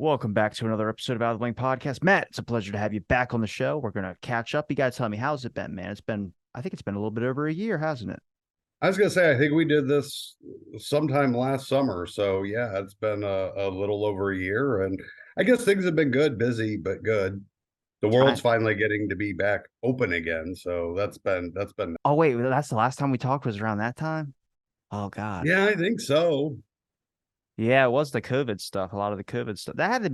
Welcome back to another episode of Out of the Wing Podcast. Matt, it's a pleasure to have you back on the show. We're gonna catch up. You gotta tell me, how's it been, man? I think it's been a little bit over a year, hasn't it? I was gonna say, I think we did this sometime last summer. So yeah, it's been a little over a year, and I guess things have been good, busy but good. The I world's finally getting to be back open again, so that's been. Oh wait, that's the last time we talked was around that time. Oh God. Yeah, I think so. Yeah, it was the COVID stuff. A lot of the COVID stuff. That had to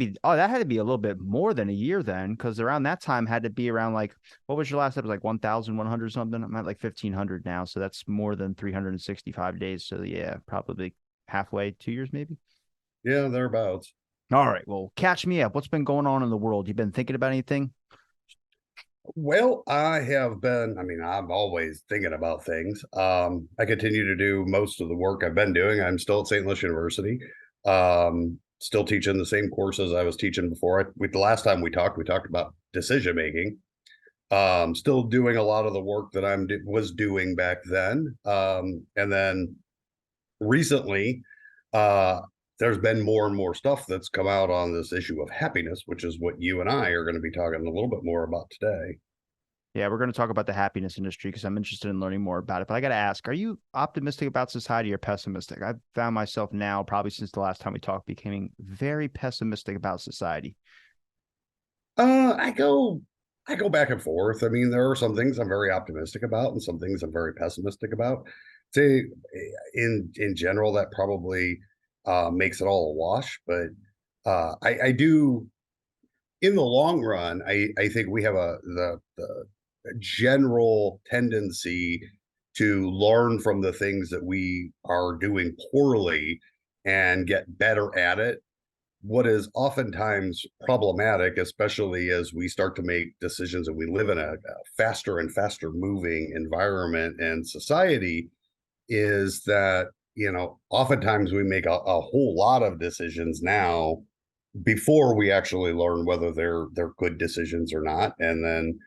be a little bit more than a year then, because around that time had to be around like what was your last episode? Like 1,100 something? I'm at like 1,500 now, so that's more than 365 days. So yeah, probably halfway, 2 years maybe. Yeah, thereabouts. All right, well, catch me up. What's been going on in the world? You been thinking about anything? Well, I have been. I mean, I'm always thinking about things. I continue to do most of the work I've been doing. I'm still at St. Louis University. Still teaching the same courses I was teaching before. The last time we talked about decision making. Still doing a lot of the work that was doing back then. And then recently, uh, there's been more and more stuff that's come out on this issue of happiness, which is what you and I are going to be talking a little bit more about today. Yeah, we're going to talk about the happiness industry because I'm interested in learning more about it. But I got to ask, are you optimistic about society or pessimistic? I've found myself now, probably since the last time we talked, becoming very pessimistic about society. Uh, I go I go back and forth. I mean, there are some things I'm very optimistic about and some things I'm very pessimistic about. Say in general, that probably makes it all a wash. But I do in the long run, I think we have the general tendency to learn from the things that we are doing poorly and get better at it. What is oftentimes problematic, especially as we start to make decisions and we live in a faster and faster moving environment and society, is that, oftentimes we make a whole lot of decisions now before we actually learn whether they're good decisions or not. And then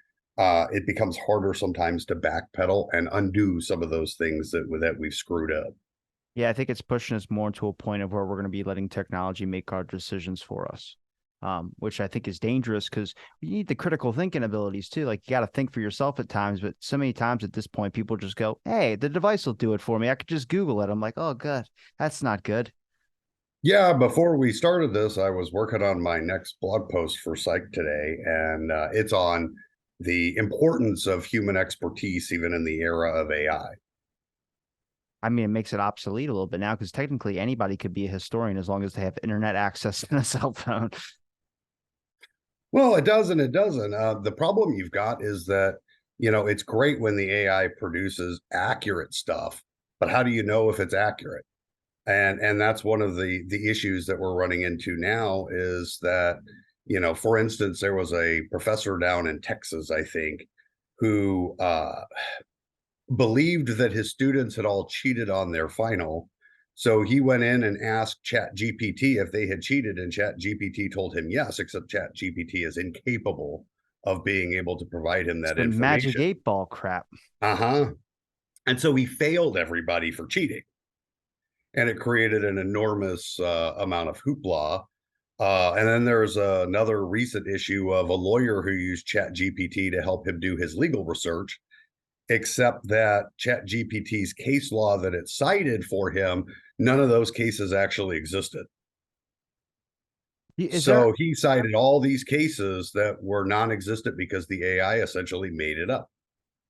it becomes harder sometimes to backpedal and undo some of those things that we've screwed up. Yeah, I think it's pushing us more to a point of where we're going to be letting technology make our decisions for us, which I think is dangerous because you need the critical thinking abilities too. Like you got to think for yourself at times, but so many times at this point, people just go, "Hey, the device will do it for me. I could just Google it." I'm like, "Oh, good, that's not good." Yeah, before we started this, I was working on my next blog post for Psych today, and it's on the importance of human expertise, even in the era of AI. I mean, it makes it obsolete a little bit now because technically anybody could be a historian as long as they have internet access and a cell phone. Well, it does and it doesn't. The problem you've got is that, it's great when the AI produces accurate stuff, but how do you know if it's accurate? And that's one of the issues that we're running into now is that, for instance, there was a professor down in Texas, I think, who believed that his students had all cheated on their final. So he went in and asked Chat GPT if they had cheated, and Chat GPT told him yes, except Chat GPT is incapable of being able to provide him It's that the magic information. 8 ball crap. Uh-huh. And so he failed everybody for cheating. And it created an enormous amount of hoopla. And then there's another recent issue of a lawyer who used Chat GPT to help him do his legal research, except that Chat GPT's case law that it cited for him, none of those cases actually existed. Is there So he cited all these cases that were non-existent because the AI essentially made it up.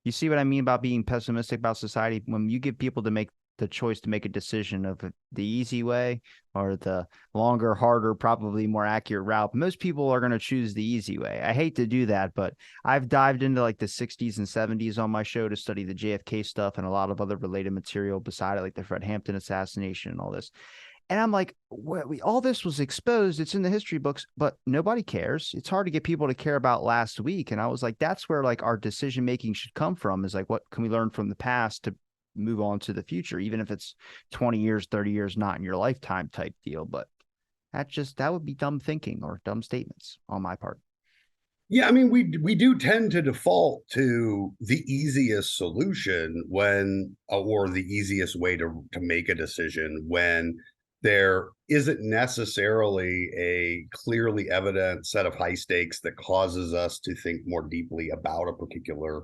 You see what I mean about being pessimistic about society? When you give people to make the choice to make a decision of the easy way or the longer, harder, probably more accurate route, most people are going to choose the easy way. I hate to do that, but I've dived into like the 60s and 70s on my show to study the JFK stuff and a lot of other related material beside it, like the Fred Hampton assassination and all this. And I'm like, all this was exposed. It's in the history books, but nobody cares. It's hard to get people to care about last week. And I was like, that's where like our decision making should come from is like, what can we learn from the past to move on to the future, even if it's 20 years, 30 years, not in your lifetime type deal. But that would be dumb thinking or dumb statements on my part. Yeah, I mean, we do tend to default to the easiest solution when, or the easiest way to make a decision when there isn't necessarily a clearly evident set of high stakes that causes us to think more deeply about a particular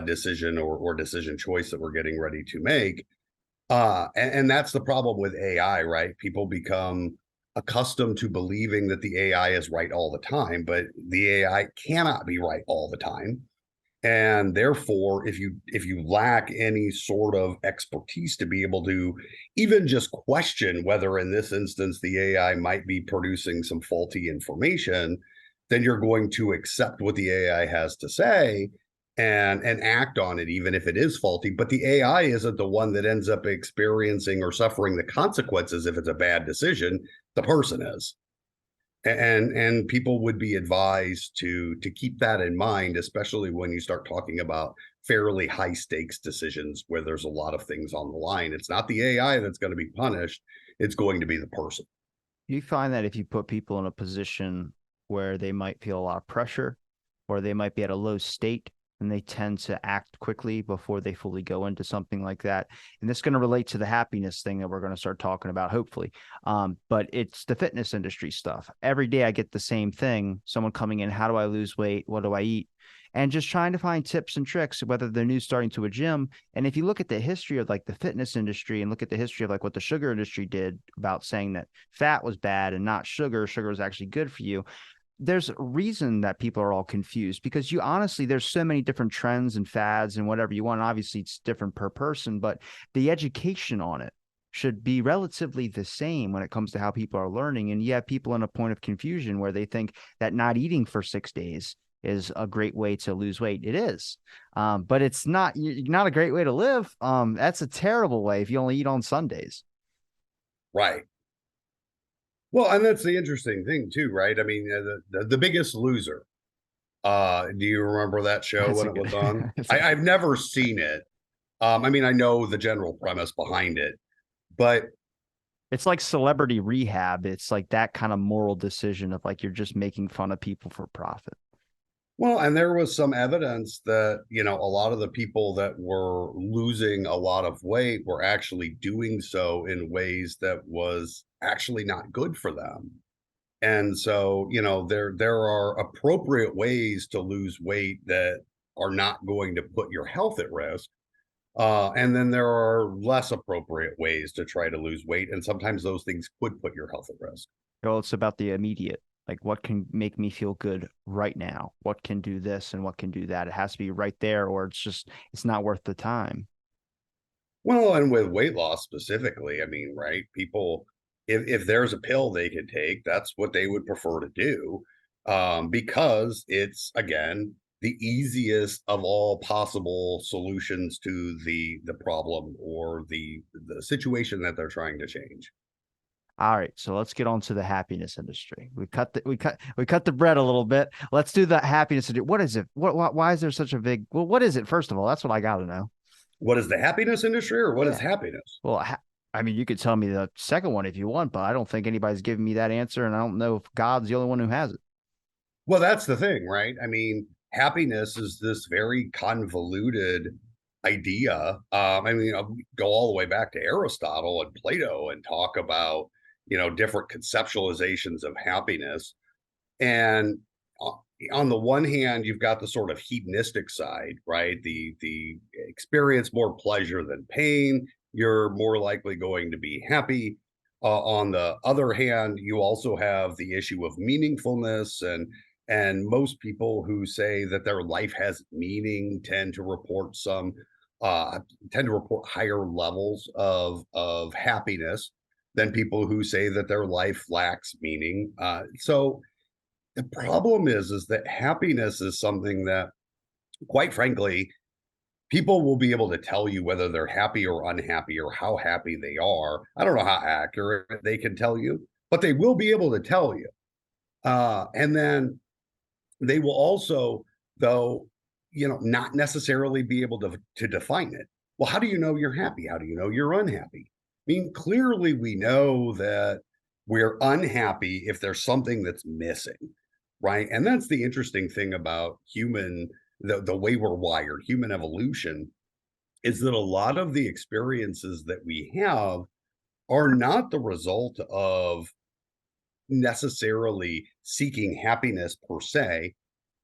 decision or decision choice that we're getting ready to make. And that's the problem with AI, right? People become accustomed to believing that the AI is right all the time, but the AI cannot be right all the time. And therefore, if you lack any sort of expertise to be able to even just question whether in this instance the AI might be producing some faulty information, then you're going to accept what the AI has to say and act on it even if it is faulty. But the AI isn't the one that ends up experiencing or suffering the consequences if it's a bad decision. The person is. And people would be advised to keep that in mind, especially when you start talking about fairly high stakes decisions where there's a lot of things on the line. It's not the AI that's going to be punished, it's going to be the person. You find that if you put people in a position where they might feel a lot of pressure or they might be at a low state, and they tend to act quickly before they fully go into something like that. And this is going to relate to the happiness thing that we're going to start talking about, hopefully. But it's the fitness industry stuff. Every day I get the same thing. Someone coming in, how do I lose weight? What do I eat? And just trying to find tips and tricks, whether they're new starting to a gym. And if you look at the history of like the fitness industry and look at the history of like what the sugar industry did about saying that fat was bad and not sugar, sugar was actually good for you, there's a reason that people are all confused, because you honestly, there's so many different trends and fads and whatever you want. Obviously, it's different per person, but the education on it should be relatively the same when it comes to how people are learning. And you have people in a point of confusion where they think that not eating for 6 days is a great way to lose weight. It is, but it's not a great way to live. That's a terrible way if you only eat on Sundays. Right. Well, and that's the interesting thing too, right? I mean, the Biggest Loser. Do you remember that show That's when a it good. was on? I've never seen it. I mean, I know the general premise behind it, but It's like celebrity rehab. It's like that kind of moral decision of like you're just making fun of people for profit. well, and there was some evidence that, a lot of the people that were losing a lot of weight were actually doing so in ways that was actually not good for them. And so, there are appropriate ways to lose weight that are not going to put your health at risk. And then there are less appropriate ways to try to lose weight. And sometimes those things could put your health at risk. Well, it's about the immediate. Like what can make me feel good right now? What can do this and what can do that? It has to be right there, or it's not worth the time. Well, and with weight loss specifically, I mean, right? People, if there's a pill they can take, that's what they would prefer to do, because it's again the easiest of all possible solutions to the problem or the situation that they're trying to change. All right, so let's get on to the happiness industry. We cut the bread a little bit. Let's do the happiness. What is it? Why is there such a big? Well, what is it? First of all, that's what I got to know. What is the happiness industry, or what is Yeah. happiness? Well, I mean, you could tell me the second one if you want, but I don't think anybody's giving me that answer, and I don't know if God's the only one who has it. Well, that's the thing, right? I mean, happiness is this very convoluted idea. I mean, I'll go all the way back to Aristotle and Plato and talk about, different conceptualizations of happiness. And on the one hand, you've got the sort of hedonistic side, right? The experience more pleasure than pain. You're more likely going to be happy. On the other hand, you also have the issue of meaningfulness, and most people who say that their life has meaning uh, tend to report higher levels of happiness than people who say that their life lacks meaning. So the problem is that happiness is something that, quite frankly, people will be able to tell you whether they're happy or unhappy or how happy they are. I don't know how accurate they can tell you, but they will be able to tell you. And then they will also, though, not necessarily be able to define it. Well, how do you know you're happy? How do you know you're unhappy? I mean, clearly we know that we're unhappy if there's something that's missing, right? And that's the interesting thing about the way we're wired, human evolution, is that a lot of the experiences that we have are not the result of necessarily seeking happiness per se,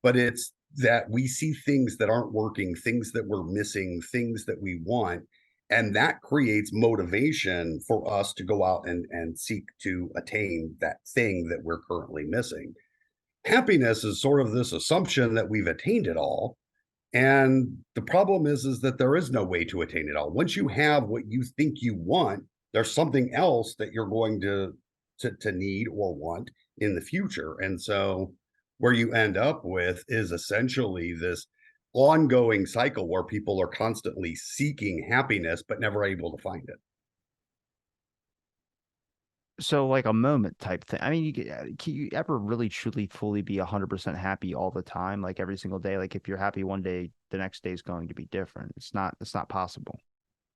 but it's that we see things that aren't working, things that we're missing, things that we want. And that creates motivation for us to go out and seek to attain that thing that we're currently missing. Happiness is sort of this assumption that we've attained it all. And the problem is that there is no way to attain it all. Once you have what you think you want, there's something else that you're going to need or want in the future. And so where you end up with is essentially this ongoing cycle where people are constantly seeking happiness but never able to find it. So like a moment type thing. I mean, can you ever really truly fully be 100% happy all the time, like every single day? Like if you're happy one day, the next day is going to be different. It's not possible.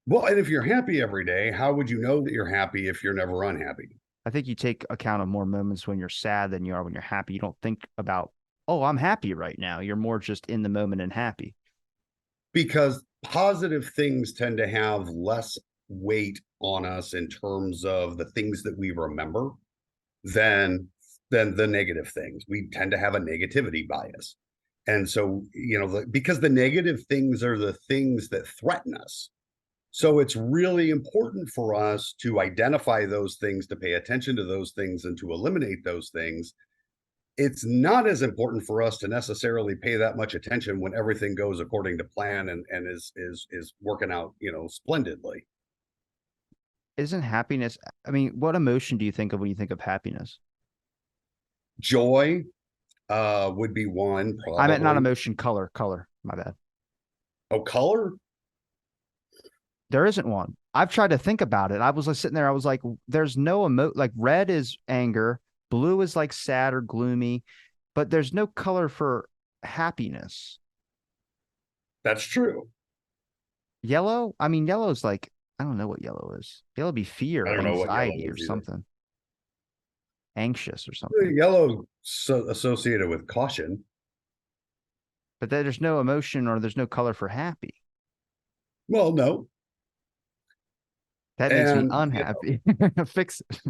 Well, and if you're happy every day, how would you know that you're happy if you're never unhappy? I think you take account of more moments when you're sad than you are when you're happy. You don't think about, oh, I'm happy right now. You're more just in the moment and happy. Because positive things tend to have less weight on us in terms of the things that we remember than than the negative things. We tend to have a negativity bias. And so, because the negative things are the things that threaten us. So it's really important for us to identify those things, to pay attention to those things, and to eliminate those things. It's not as important for us to necessarily pay that much attention when everything goes according to plan and is working out, splendidly. Isn't happiness? I mean, what emotion do you think of when you think of happiness? Joy would be one, I meant not probably. emotion, color, color. My bad. Oh, color? There isn't one. I've tried to think about it. I was like sitting there. I was like, there's no like red is anger, blue is like sad or gloomy, but there's no color for happiness. That's true. Yellow, I mean, yellow is like, I don't know what yellow is. Yellow would be fear I or don't know what yellow anxiety or is either. something, anxious or something. Yellow associated with caution. But there's no emotion or there's no color for happy. Well, no. That makes me And unhappy. Fix it.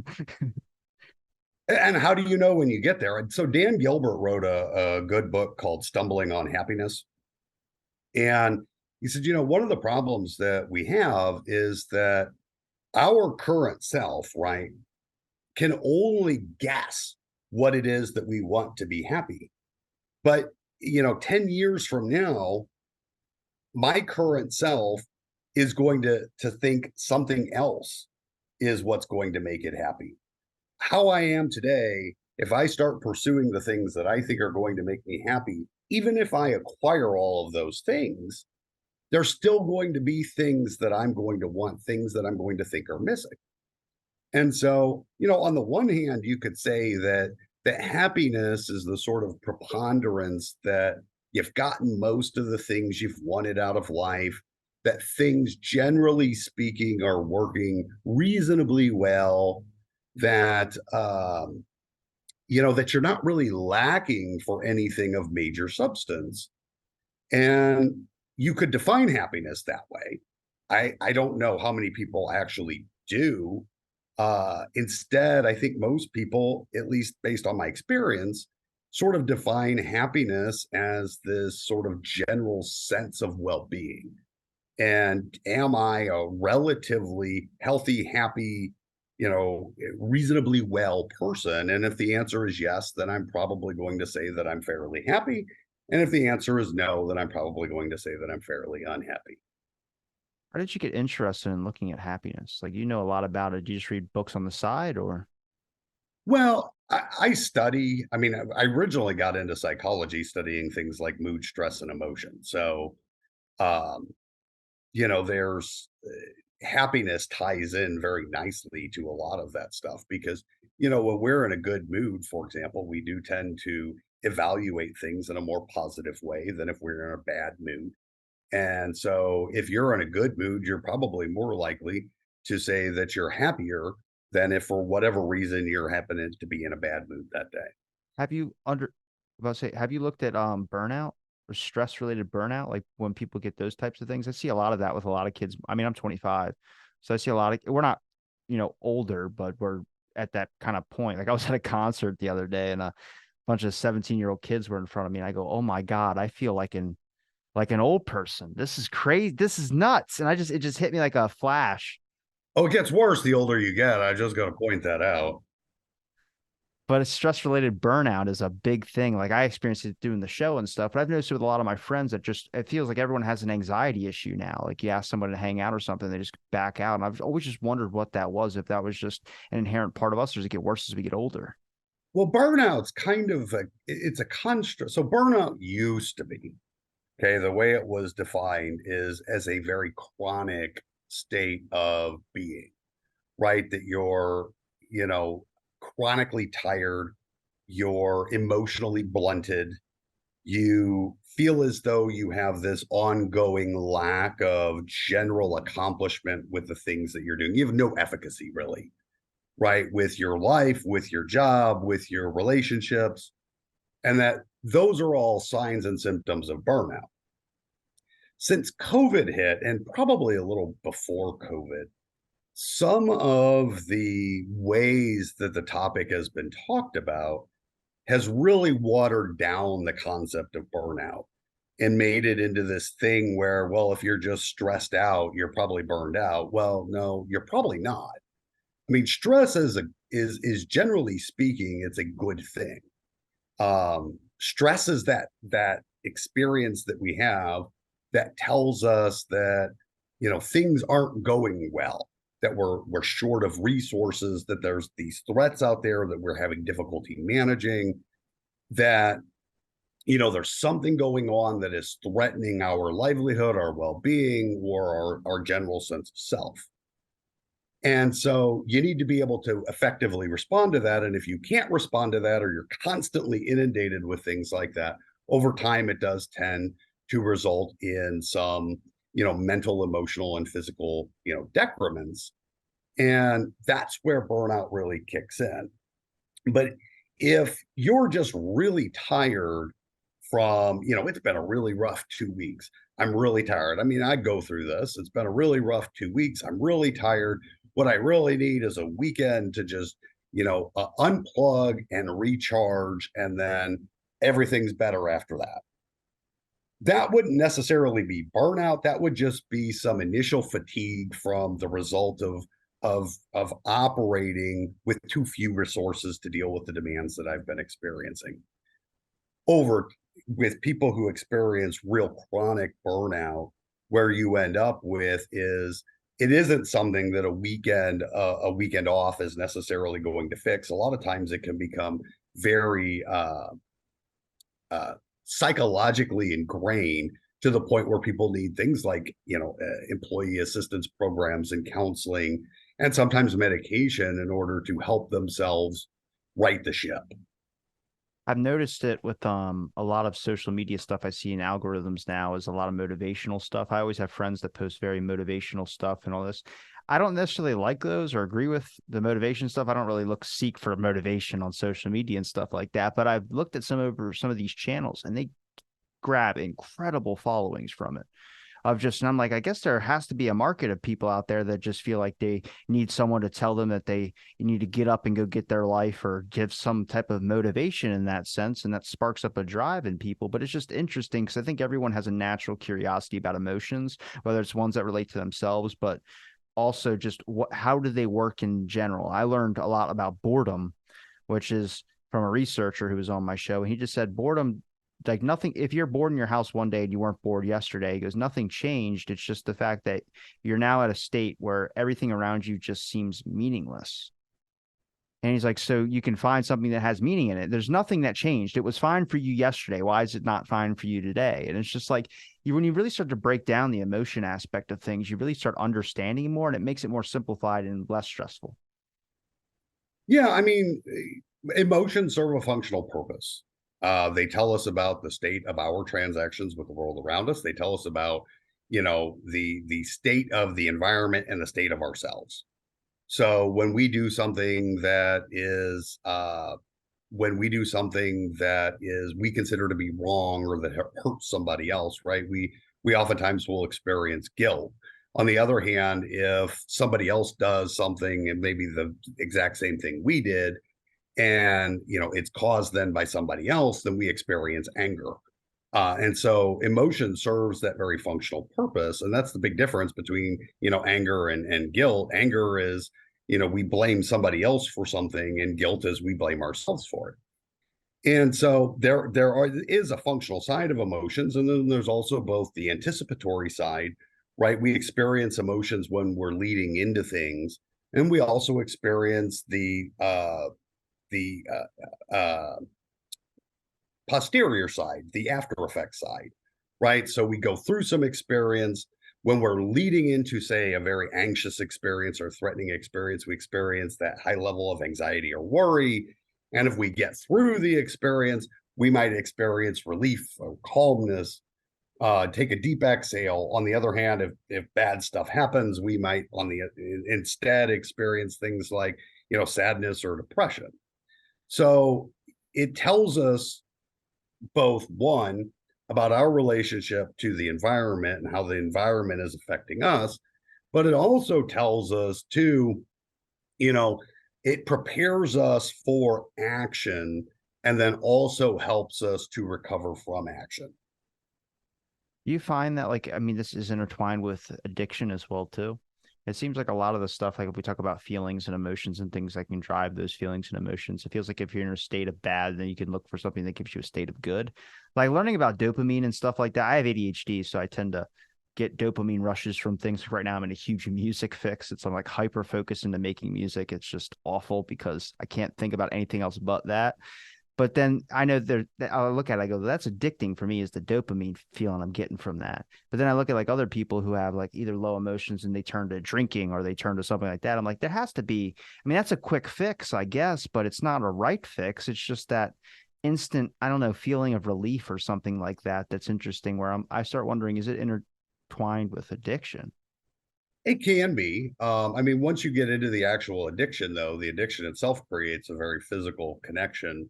and how do you know when you get there? And so Dan Gilbert wrote a good book called Stumbling on Happiness. And he said, one of the problems that we have is that our current self, right, can only guess what it is that we want to be happy. But, 10 years from now, my current self is going to think something else is what's going to make it happy. How I am today, if I start pursuing the things that I think are going to make me happy, even if I acquire all of those things, there's still going to be things that I'm going to want, things that I'm going to think are missing. And so, on the one hand, you could say that happiness is the sort of preponderance that you've gotten most of the things you've wanted out of life, that things generally speaking are working reasonably well, that that you're not really lacking for anything of major substance. And you could define happiness that way. I don't know how many people actually do. Instead, I think most people, at least based on my experience, sort of define happiness as this sort of general sense of well-being. And am I a relatively healthy, happy, reasonably well person? And if the answer is yes, then I'm probably going to say that I'm fairly happy. And if the answer is no, then I'm probably going to say that I'm fairly unhappy. How did you get interested in looking at happiness? Like, you know a lot about it. Do you just read books on the side or? Well, I study, I mean, I originally got into psychology studying things like mood, stress, and emotion. So, um, there's happiness ties in very nicely to a lot of that stuff because, when we're in a good mood, for example, we do tend to evaluate things in a more positive way than if we're in a bad mood. And so if you're in a good mood, you're probably more likely to say that you're happier than if for whatever reason you're happening to be in a bad mood that day. Have you about to say, have you looked at burnout or stress related burnout? Like when people get those types of things, I see a lot of that with a lot of kids. I mean, I'm 25, so I see a lot of, we're not older, but we're at that kind of point. Like I was at a concert the other day and a bunch of 17-year-old kids were in front of me and I go, "Oh my God, I feel like an old person. This is crazy. This is nuts." And it just hit me like a flash. Oh, it gets worse the older you get. I just got to point that out. But stress related burnout is a big thing. Like I experienced it doing the show and stuff, but I've noticed with a lot of my friends that just it feels like everyone has an anxiety issue now. Like you ask someone to hang out or something, they just back out. And I've always just wondered what that was, if that was just an inherent part of us, or does it get worse as we get older? Well, burnout's kind of it's a construct. So burnout used to be, okay, the way it was defined is as a very chronic state of being, right? That you're, you know, chronically tired, you're emotionally blunted, you feel as though you have this ongoing lack of general accomplishment with the things that you're doing. You have no efficacy, really, right? With your life, with your job, with your relationships, and that those are all signs and symptoms of burnout. Since COVID hit, and probably a little before COVID, some of the ways that the topic has been talked about has really watered down the concept of burnout and made it into this thing where, well, if you're just stressed out, you're probably burned out. Well, no, you're probably not. I mean, stress is generally speaking, it's a good thing. Stress is that experience that we have that tells us that things aren't going well, that we're short of resources, that there's these threats out there that we're having difficulty managing, that there's something going on that is threatening our livelihood, our well-being, or our general sense of self. And so you need to be able to effectively respond to that. And if you can't respond to that, or you're constantly inundated with things like that, over time, it does tend to result in some, mental, emotional, and physical, decrements. And that's where burnout really kicks in. But if you're just really tired from, it's been a really rough 2 weeks. I'm really tired. I mean, I go through this. It's been a really rough 2 weeks. I'm really tired. What I really need is a weekend to just, unplug and recharge, and then everything's better after that. That wouldn't necessarily be burnout. That would just be some initial fatigue from the result of operating with too few resources to deal with the demands that I've been experiencing. Over with people who experience real chronic burnout, where you end up with is it isn't something that a weekend off is necessarily going to fix. A lot of times it can become very psychologically ingrained, to the point where people need things like employee assistance programs and counseling, and sometimes medication, in order to help themselves right the ship. I've noticed it with a lot of social media stuff I see in algorithms now is a lot of motivational stuff. I always have friends that post very motivational stuff and all this. I don't necessarily like those or agree with the motivation stuff. I don't really seek for motivation on social media and stuff like that. But I've looked at some of these channels and they grab incredible followings from it. And I'm like, I guess there has to be a market of people out there that just feel like they need someone to tell them that they need to get up and go get their life, or give some type of motivation in that sense. And that sparks up a drive in people. But it's just interesting because I think everyone has a natural curiosity about emotions, whether it's ones that relate to themselves, but also just how do they work in general. I learned a lot about boredom, which is from a researcher who was on my show. And he just said boredom, like nothing, if you're bored in your house one day and you weren't bored yesterday, he goes, nothing changed. It's just the fact that you're now at a state where everything around you just seems meaningless. And he's like, so you can find something that has meaning in it. There's nothing that changed. It was fine for you yesterday. Why is it not fine for you today? And it's just like when you really start to break down the emotion aspect of things, you really start understanding more, and it makes it more simplified and less stressful. Yeah, I mean, emotions serve a functional purpose. They tell us about the state of our transactions with the world around us. They tell us about, the state of the environment and the state of ourselves. So when we do something that is we consider to be wrong, or that hurts somebody else, right? We oftentimes will experience guilt. On the other hand, if somebody else does something and maybe the exact same thing we did, and it's caused then by somebody else, then we experience anger. And so emotion serves that very functional purpose. And that's the big difference between, anger and guilt. Anger is, we blame somebody else for something, and guilt is we blame ourselves for it. And so is a functional side of emotions. And then there's also both the anticipatory side, right? We experience emotions when we're leading into things. And we also experience the posterior side, the after effect side, right? So we go through some experience when we're leading into, say, a very anxious experience or threatening experience. We experience that high level of anxiety or worry. And if we get through the experience, we might experience relief or calmness, take a deep exhale. On the other hand, if bad stuff happens, we might instead experience things like, sadness or depression. So it tells us both, one, about our relationship to the environment and how the environment is affecting us, but it also tells us too, it prepares us for action, and then also helps us to recover from action. Do you find that, like, I mean, this is intertwined with addiction as well too? It seems like a lot of the stuff, like if we talk about feelings and emotions and things that can drive those feelings and emotions, it feels like if you're in a state of bad, then you can look for something that gives you a state of good. Like learning about dopamine and stuff like that. I have ADHD, so I tend to get dopamine rushes from things. Right now, I'm in a huge music fix. It's I'm like hyper focused into making music. It's just awful because I can't think about anything else but that. But then I know I look at it, I go, that's addicting for me, is the dopamine feeling I'm getting from that. But then I look at like other people who have like either low emotions and they turn to drinking or they turn to something like that. I'm like, there has to be, I mean, that's a quick fix, I guess, but it's not a right fix. It's just that instant, I don't know, feeling of relief or something like that. That's interesting where I start wondering, is it intertwined with addiction? It can be. I mean, once you get into the actual addiction, though, the addiction itself creates a very physical connection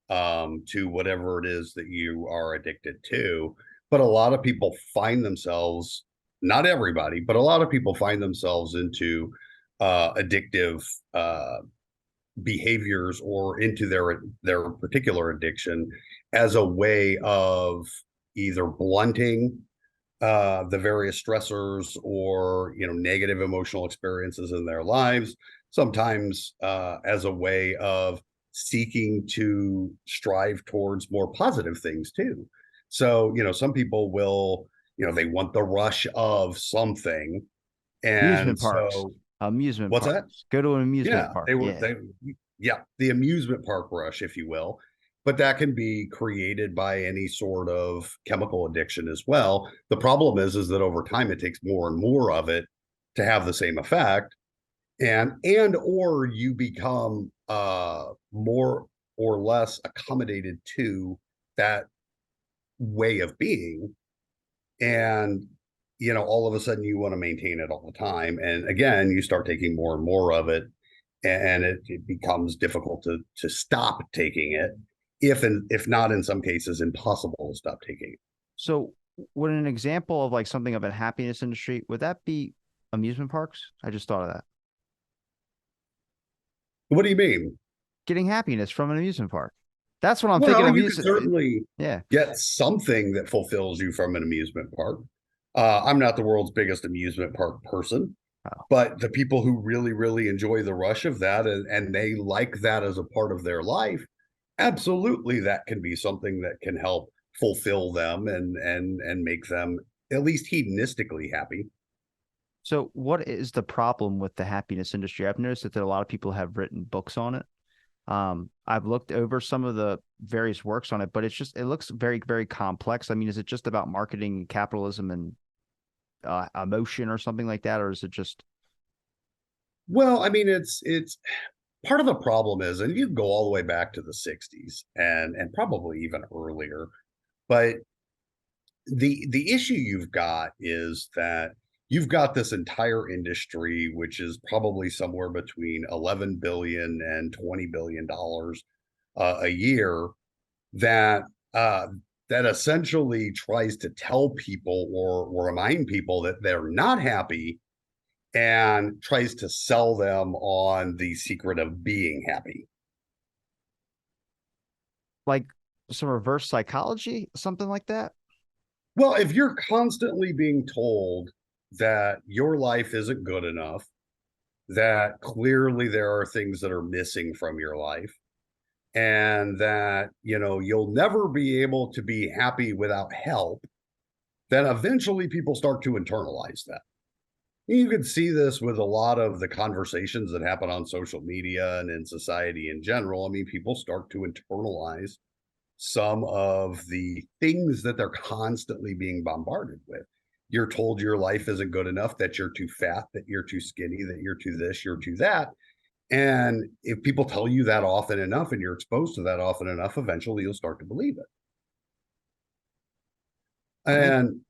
to whatever it is that you are addicted to. But a lot of people find themselves, not everybody, but a lot of people find themselves into addictive behaviors or into their particular addiction as a way of either blunting the various stressors or negative emotional experiences in their lives, sometimes as a way of seeking to strive towards more positive things too. So some people will, they want the rush of something, and Amusement parks. so Amusement what's that? parks. Go to an amusement Yeah, park. they were Yeah. they yeah, the amusement park rush, if you will. But that can be created by any sort of chemical addiction as well. The problem is that over time it takes more and more of it to have the same effect. And or you become more or less accommodated to that way of being. And all of a sudden you want to maintain it all the time. And again, you start taking more and more of it, and it becomes difficult to stop taking it, if not in some cases impossible to stop taking it. So would an example of like something of a happiness industry, would that be amusement parks? I just thought of that. What do you mean? Getting happiness from an amusement park. That's what I'm thinking. Well, you can Amusement. certainly Yeah. get something that fulfills you from an amusement park. I'm not the world's biggest amusement park person, Oh. but the people who really, really enjoy the rush of that, and they like that as a part of their life, absolutely, that can be something that can help fulfill them and make them at least hedonistically happy. So what is the problem with the happiness industry? I've noticed that a lot of people have written books on it. I've looked over some of the various works on it, but it looks very, very complex. I mean, is it just about marketing, capitalism, and emotion or something like that, or is it just? Well, I mean, it's part of the problem is, and you can go all the way back to the 60s and probably even earlier, but the issue you've got is that you've got this entire industry which is probably somewhere between 11 billion and 20 billion dollars a year, that uh that essentially tries to tell people or remind people that they're not happy and tries to sell them on the secret of being happy. Like some reverse psychology, something like that. Well, if you're constantly being told that your life isn't good enough, that clearly there are things that are missing from your life, and that, you'll never be able to be happy without help, then eventually people start to internalize that. You can see this with a lot of the conversations that happen on social media and in society in general. I mean, people start to internalize some of the things that they're constantly being bombarded with. You're told your life isn't good enough, that you're too fat, that you're too skinny, that you're too this, you're too that. And if people tell you that often enough and you're exposed to that often enough, eventually you'll start to believe it. I mean, And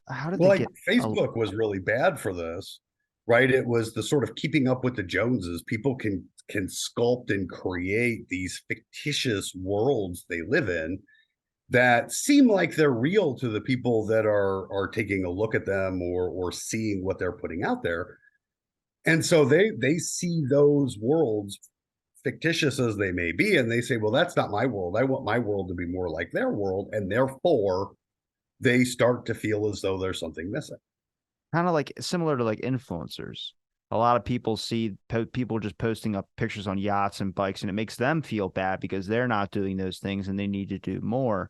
how did they like get Facebook was really bad for this, right? It was the sort of keeping up with the Joneses. People can sculpt and create these fictitious worlds they live in that seem like they're real to the people that are taking a look at them or seeing what they're putting out there. And so they see those worlds, fictitious as they may be, and they say, well, that's not my world. I want my world to be more like their world. And therefore they start to feel as though there's something missing. kind of like similar to like influencers? A lot of people see people just posting up pictures on yachts and bikes, and it makes them feel bad because they're not doing those things and they need to do more.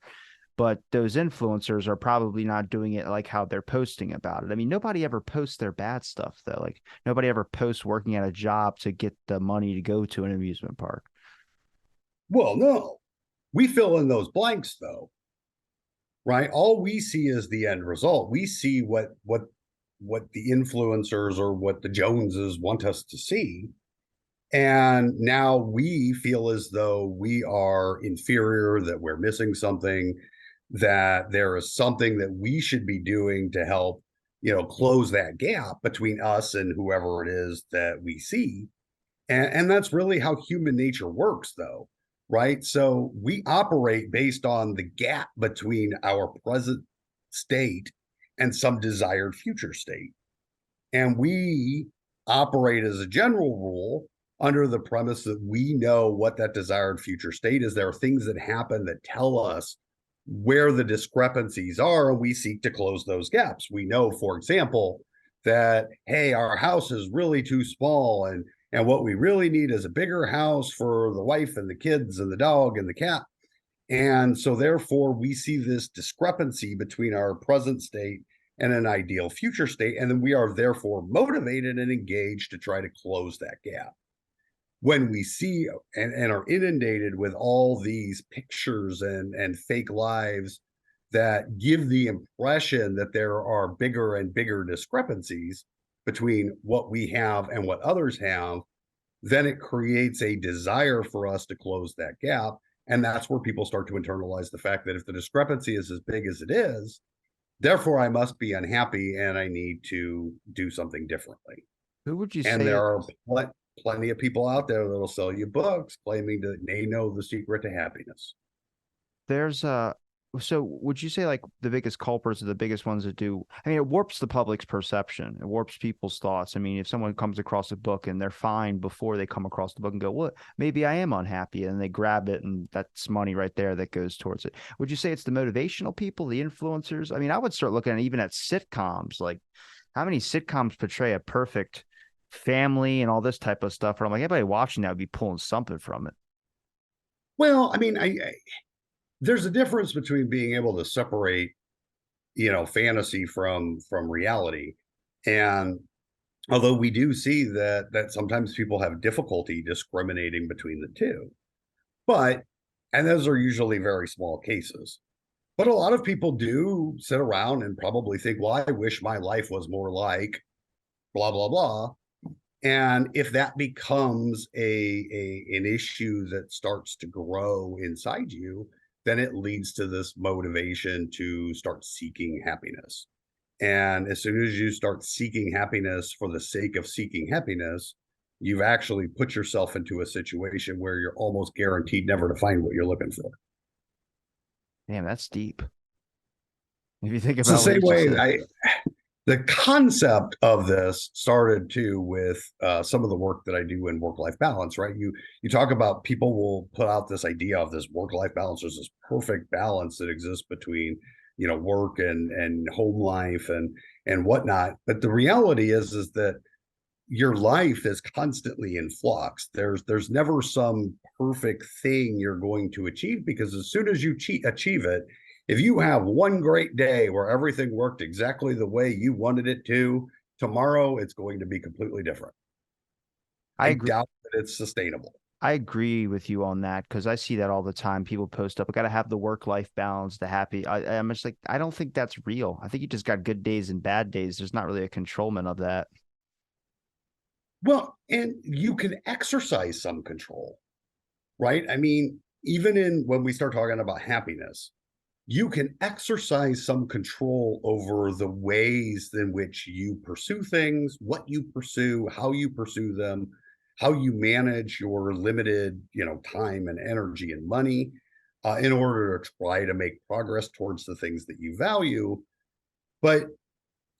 But those influencers are probably not doing it like how they're posting about it. I mean, nobody ever posts their bad stuff though. Like nobody ever posts working at a job to get the money to go to an amusement park. Well, no, we fill in those blanks though, right? All we see is the end result. We see what the influencers or what the Joneses want us to see. And now we feel as though we are inferior, that we're missing something, that there is something that we should be doing to help, close that gap between us and whoever it is that we see. And that's really how human nature works, though, right? So we operate based on the gap between our present state and some desired future state. And we operate as a general rule under the premise that we know what that desired future state is. There are things that happen that tell us where the discrepancies are, and we seek to close those gaps. We know, for example, that, hey, our house is really too small, and what we really need is a bigger house for the wife and the kids and the dog and the cat. And so therefore we see this discrepancy between our present state and an ideal future state. And then we are therefore motivated and engaged to try to close that gap. When we see and are inundated with all these pictures and fake lives that give the impression that there are bigger and bigger discrepancies between what we have and what others have, then it creates a desire for us to close that gap. And that's where people start to internalize the fact that if the discrepancy is as big as it is, therefore I must be unhappy and I need to do something differently. Who would you And say there are plenty of people out there that'll sell you books claiming that they know the secret to happiness. there's so would you say like the biggest culprits are the biggest ones that do, I mean, it warps the public's perception, it warps people's thoughts. I mean, if someone comes across a book and they're fine before they come across the book and go, well, maybe I am unhappy, and they grab it and that's money right there that goes towards it. Would you say it's the motivational people, the influencers? I mean, I would start looking at even at sitcoms. Like how many sitcoms portray a perfect family and all this type of stuff, where I'm like, everybody watching that would be pulling something from it. Well, I mean, there's a difference between being able to separate, fantasy from reality. And although we do see that sometimes people have difficulty discriminating between the two, but and those are usually very small cases. But a lot of people do sit around and probably think, well, I wish my life was more like blah blah blah. And if that becomes an issue that starts to grow inside you, then it leads to this motivation to start seeking happiness. And as soon as you start seeking happiness for the sake of seeking happiness, you've actually put yourself into a situation where you're almost guaranteed never to find what you're looking for. Damn, that's deep. If you think It's the about what same you just way said. the concept of this started too with some of the work that I do in work-life balance, right? You talk about people will put out this idea of this work-life balance. There's this perfect balance that exists between, work and home life and whatnot. But the reality is that your life is constantly in flux. There's never some perfect thing you're going to achieve, because as soon as you achieve it, if you have one great day where everything worked exactly the way you wanted it to, tomorrow it's going to be completely different. I I agree. doubt that it's sustainable. I agree with you on that because I see that all the time. People post up, I got to have the work-life balance, the happy. I'm just like, I don't think that's real. I think you just got good days and bad days. There's not really a controlment of that. Well, and you can exercise some control, right? I mean, even in when we start talking about happiness, you can exercise some control over the ways in which you pursue things, what you pursue, how you pursue them, how you manage your limited, time and energy and money, in order to try to make progress towards the things that you value. But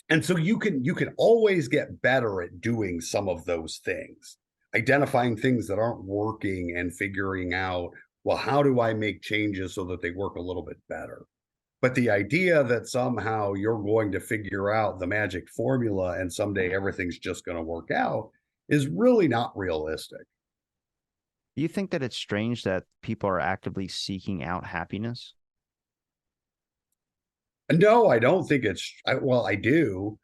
and so you can always get better at doing some of those things, identifying things that aren't working and figuring out, well, how do I make changes so that they work a little bit better? But the idea that somehow you're going to figure out the magic formula and someday everything's just going to work out is really not realistic. Do you think that it's strange that people are actively seeking out happiness? No, I don't think well, I do,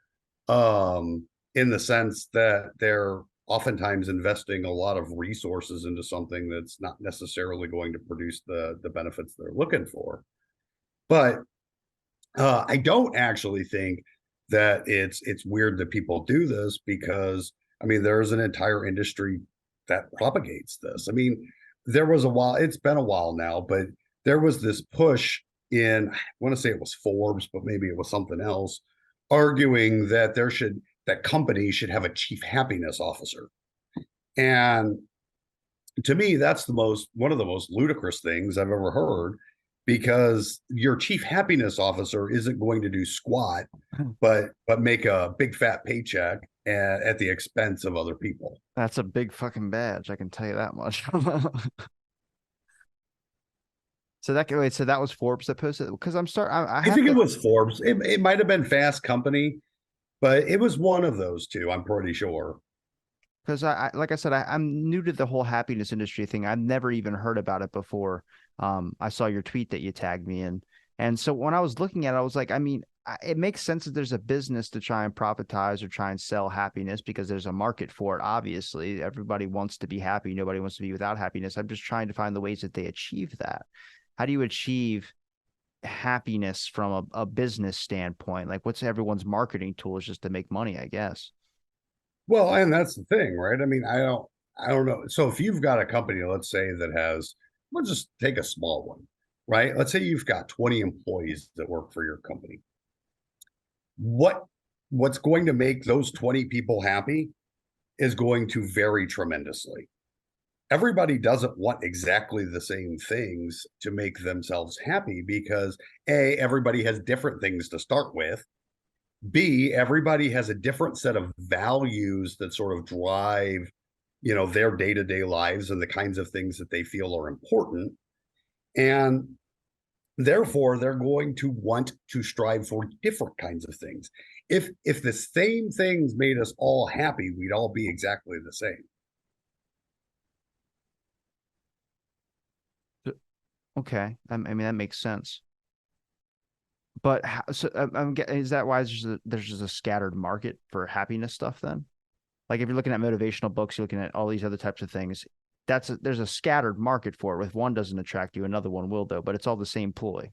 in the sense that they're oftentimes investing a lot of resources into something that's not necessarily going to produce the benefits they're looking for. But I don't actually think that it's weird that people do this, because I mean there is an entire industry that propagates this. I mean, there was a while, it's been a while now, but there was this push in, I want to say it was Forbes, but maybe it was something else, arguing that that companies should have a chief happiness officer. And to me, that's the most one of the most ludicrous things I've ever heard, because your chief happiness officer isn't going to do squat, but make a big fat paycheck at the expense of other people. That's a big fucking badge. I can tell you that much. So that wait, so that was Forbes that posted because I I have think it to was Forbes. It might have been Fast Company, but it was one of those two. I'm pretty sure. because like I said, I'm new to the whole happiness industry thing. I've never even heard about it before. I saw your tweet that you tagged me in, and so when I was looking at it, I was like, I mean, it makes sense that there's a business to try and profitize or try and sell happiness because there's a market for it. Obviously, everybody wants to be happy. Nobody wants to be without happiness. I'm just trying to find the ways that they achieve that. How do you achieve happiness from a business standpoint? Like, what's everyone's marketing tool is just to make money, I guess. Well, and that's the thing, right? I mean, I don't know. So if you've got a company, let's say that has, let's just take a small one, right? Let's say you've got 20 employees that work for your company. What what's going to make those 20 people happy is going to vary tremendously. Everybody doesn't want exactly the same things to make themselves happy, because A, everybody has different things to start with. B, everybody has a different set of values that sort of drive, their day-to-day lives and the kinds of things that they feel are important. And therefore, they're going to want to strive for different kinds of things. If the same things made us all happy, we'd all be exactly the same. Okay, I mean that makes sense. But so is that why there's just a scattered market for happiness stuff then? Like if you're looking at motivational books, you're looking at all these other types of things. There's a scattered market for it. If one doesn't attract you, another one will though. But it's all the same ploy.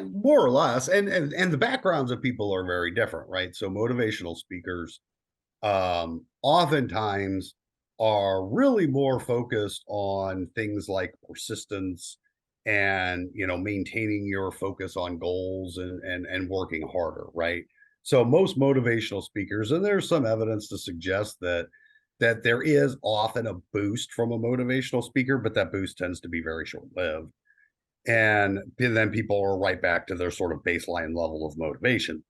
More or less, and the backgrounds of people are very different, right? So motivational speakers oftentimes are really more focused on things like persistence and maintaining your focus on goals and working harder, right? So most motivational speakers, and there's some evidence to suggest that there is often a boost from a motivational speaker, but that boost tends to be very short lived. And then people are right back to their sort of baseline level of motivation.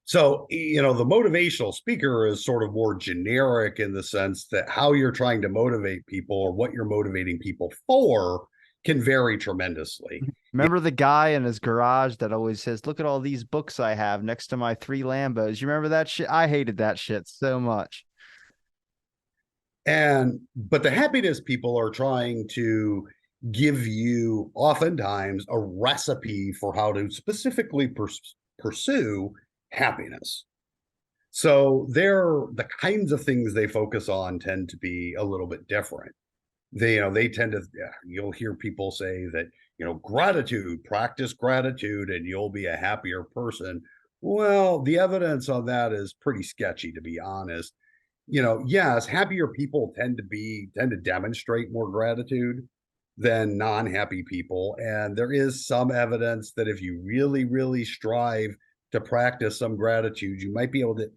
So, the motivational speaker is sort of more generic in the sense that how you're trying to motivate people or what you're motivating people for can vary tremendously. Remember the guy in his garage that always says, "Look at all these books I have next to my 3 Lambos." You remember that shit? I hated that shit so much. But the happiness people are trying to give you oftentimes a recipe for how to specifically pursue happiness. So the kinds of things they focus on tend to be a little bit different. They tend to, yeah, you'll hear people say that, gratitude, practice gratitude, and you'll be a happier person. Well, the evidence on that is pretty sketchy, to be honest. Yes, happier people tend to demonstrate more gratitude than non-happy people. And there is some evidence that if you really, really strive to practice some gratitude, you might be able to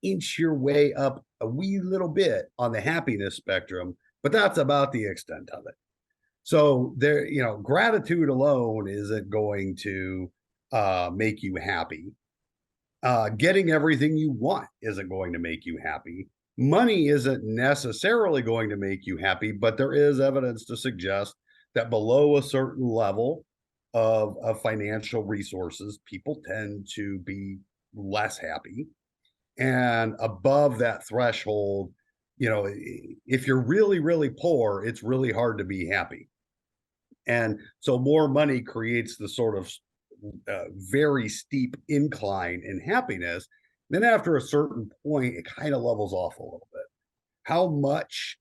inch your way up a wee little bit on the happiness spectrum, but that's about the extent of it. So gratitude alone isn't going to make you happy. Getting everything you want isn't going to make you happy. Money isn't necessarily going to make you happy, but there is evidence to suggest that below a certain level of financial resources, people tend to be less happy. And above that threshold, if you're really, really poor, it's really hard to be happy. And so more money creates the sort of very steep incline in happiness. Then after a certain point, it kind of levels off a little bit. How much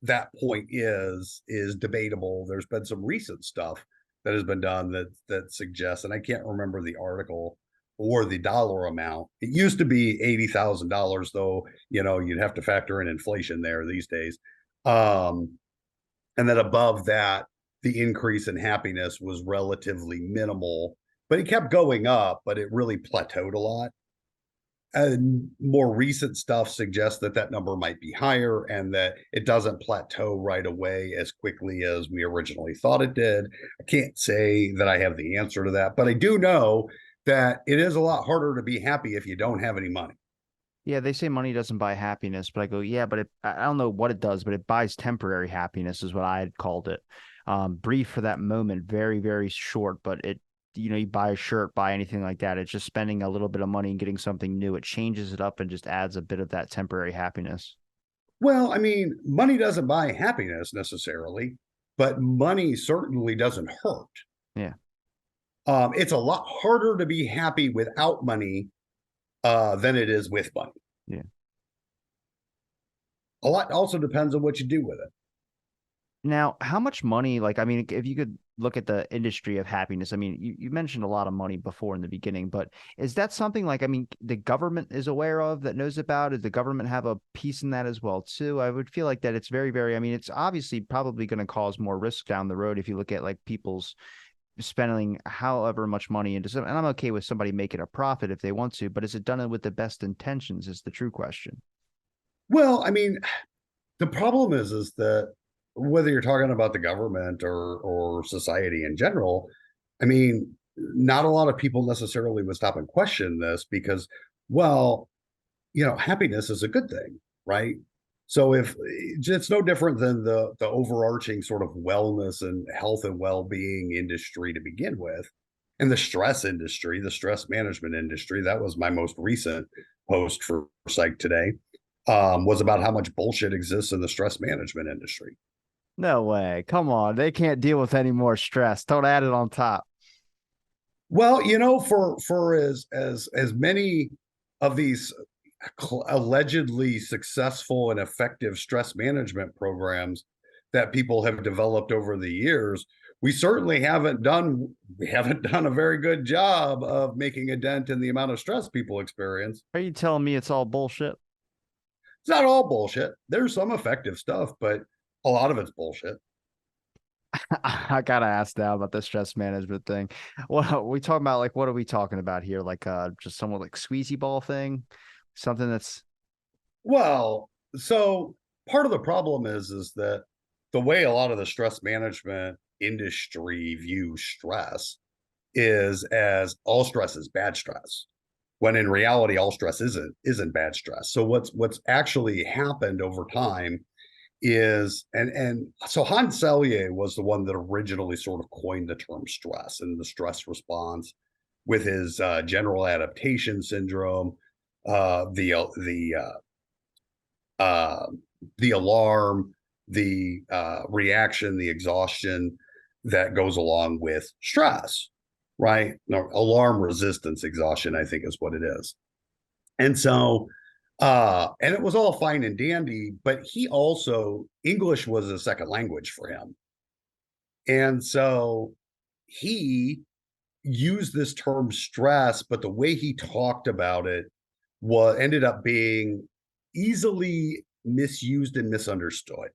that point is debatable. There's been some recent stuff that has been done that suggests, and I can't remember the article or the dollar amount. It used to be $80,000, though. You'd have to factor in inflation there these days. And then above that, the increase in happiness was relatively minimal, but it kept going up, but it really plateaued a lot. And more recent stuff suggests that number might be higher and that it doesn't plateau right away as quickly as we originally thought it did. I can't say that I have the answer to that, but I do know that it is a lot harder to be happy if you don't have any money. Yeah, they say money doesn't buy happiness, but I go, yeah, but I don't know what it does, but it buys temporary happiness is what I had called it. Brief for that moment, very, very short, but you buy a shirt, buy anything like that. It's just spending a little bit of money and getting something new. It changes it up and just adds a bit of that temporary happiness. Well, I mean, money doesn't buy happiness necessarily, but money certainly doesn't hurt. Yeah. It's a lot harder to be happy without money than it is with money. Yeah. A lot also depends on what you do with it. Now, how much money, like, I mean, if you could look at the industry of happiness, I mean, you mentioned a lot of money before in the beginning, but is that something like, I mean, the government is aware of that knows about? Does the government have a piece in that as well, too? I would feel like that it's very, very, I mean, it's obviously probably going to cause more risk down the road if you look at like people's spending however much money into something. And I'm okay with somebody making a profit if they want to, but is it done with the best intentions is the true question. Well, I mean, the problem is that whether you're talking about the government or society in general, I mean, not a lot of people necessarily would stop and question this because, well, happiness is a good thing, right? So if it's no different than the overarching sort of wellness and health and well-being industry to begin with, and the stress industry, the stress management industry, that was my most recent post for Psych Today, was about how much bullshit exists in the stress management industry. No way. Come on. They can't deal with any more stress. Don't add it on top. Well, for as many of these allegedly successful and effective stress management programs that people have developed over the years, we haven't done a very good job of making a dent in the amount of stress people experience. Are you telling me it's all bullshit? It's not all bullshit. There's some effective stuff, but a lot of it's bullshit. I gotta ask now about the stress management thing. Well, we talking about like what are we talking about here? Like just somewhat like squeezy ball thing, something that's Well, so part of the problem is that the way a lot of the stress management industry views stress is as all stress is bad stress, when in reality all stress isn't bad stress. So what's actually happened over time is, and so Hans Selye was the one that originally sort of coined the term stress and the stress response with his general adaptation syndrome, uh, the uh, the uh, the alarm, the reaction, the exhaustion that goes along with stress, right? No, alarm resistance exhaustion, I think, is what it is. And so, and it was all fine and dandy, but he also, English was a second language for him. And so he used this term stress, but the way he talked about it was ended up being easily misused and misunderstood.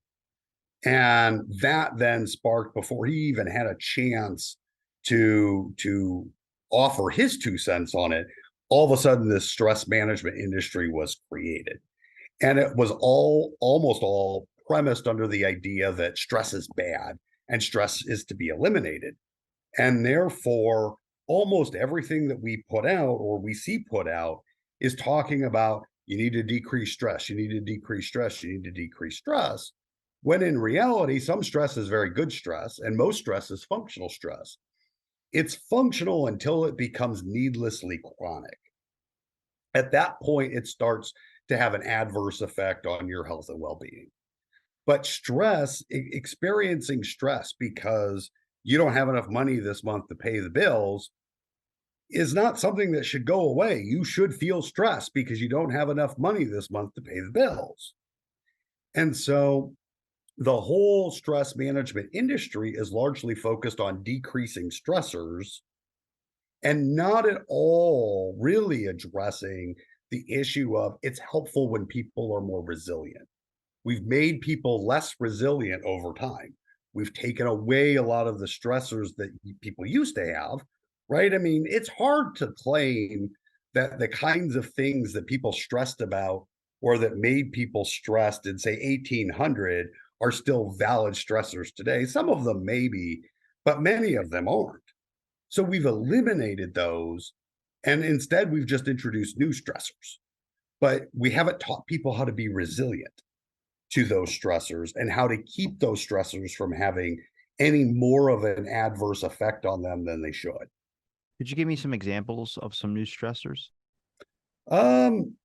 And that then sparked, before he even had a chance to offer his 2 cents on it, all of a sudden this stress management industry was created. And it was almost all premised under the idea that stress is bad and stress is to be eliminated. And therefore, almost everything that we put out or we see put out is talking about, you need to decrease stress, you need to decrease stress, you need to decrease stress. When in reality, some stress is very good stress, and most stress is functional stress. It's functional until it becomes needlessly chronic. At that point, it starts to have an adverse effect on your health and well being. But stress, experiencing stress because you don't have enough money this month to pay the bills, is not something that should go away. You should feel stressed because you don't have enough money this month to pay the bills. And so the whole stress management industry is largely focused on decreasing stressors and not at all really addressing the issue of, it's helpful when people are more resilient. We've made people less resilient over time. We've taken away a lot of the stressors that people used to have, right? I mean, it's hard to claim that the kinds of things that people stressed about or that made people stressed in, say, 1800 are still valid stressors today. Some of them maybe, but many of them aren't. So we've eliminated those, and instead we've just introduced new stressors. But we haven't taught people how to be resilient to those stressors and how to keep those stressors from having any more of an adverse effect on them than they should. Could you give me some examples of some new stressors? Um,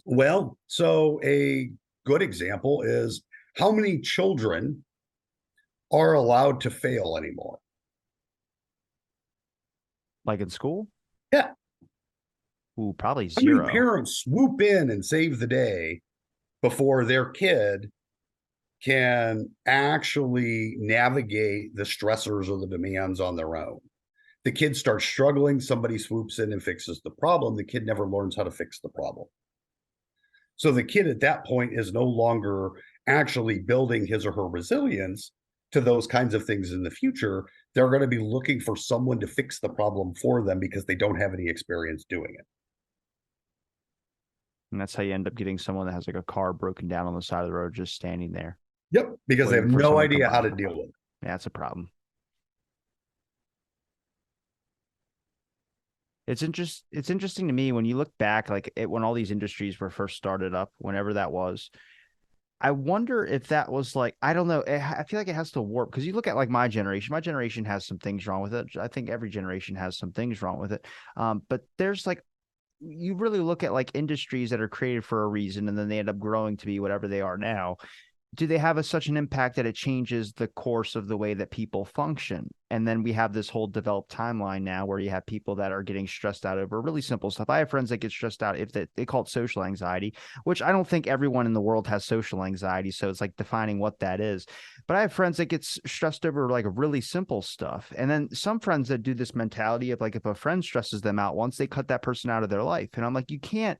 well, so a good example is, how many children are allowed to fail anymore? Like in school? Yeah. Ooh, probably How many 0. parents swoop in and save the day before their kid can actually navigate the stressors or the demands on their own? The kid starts struggling, somebody swoops in and fixes the problem. The kid never learns how to fix the problem. So the kid at that point is no longer actually building his or her resilience to those kinds of things in the future. They're going to be looking for someone to fix the problem for them because they don't have any experience doing it. And that's how you end up getting someone that has like a car broken down on the side of the road, just standing there Yep, because they have waiting for no someone to come idea how by. to deal with it. Yeah, that's a problem. It's interesting to me when you look back, like when all these industries were first started up, whenever that was. I wonder if that was like, I don't know. I feel like it has to warp because you look at like my generation. My generation has some things wrong with it. I think every generation has some things wrong with it. But there's like, you really look at like industries that are created for a reason and then they end up growing to be whatever they are now. Do they have such an impact that it changes the course of the way that people function? And then we have this whole developed timeline now where you have people that are getting stressed out over really simple stuff. I have friends that get stressed out if they call it social anxiety, which I don't think everyone in the world has social anxiety. So it's like defining what that is. But I have friends that get stressed over like really simple stuff. And then some friends that do this mentality of like, if a friend stresses them out once, they cut that person out of their life. And I'm like, you can't.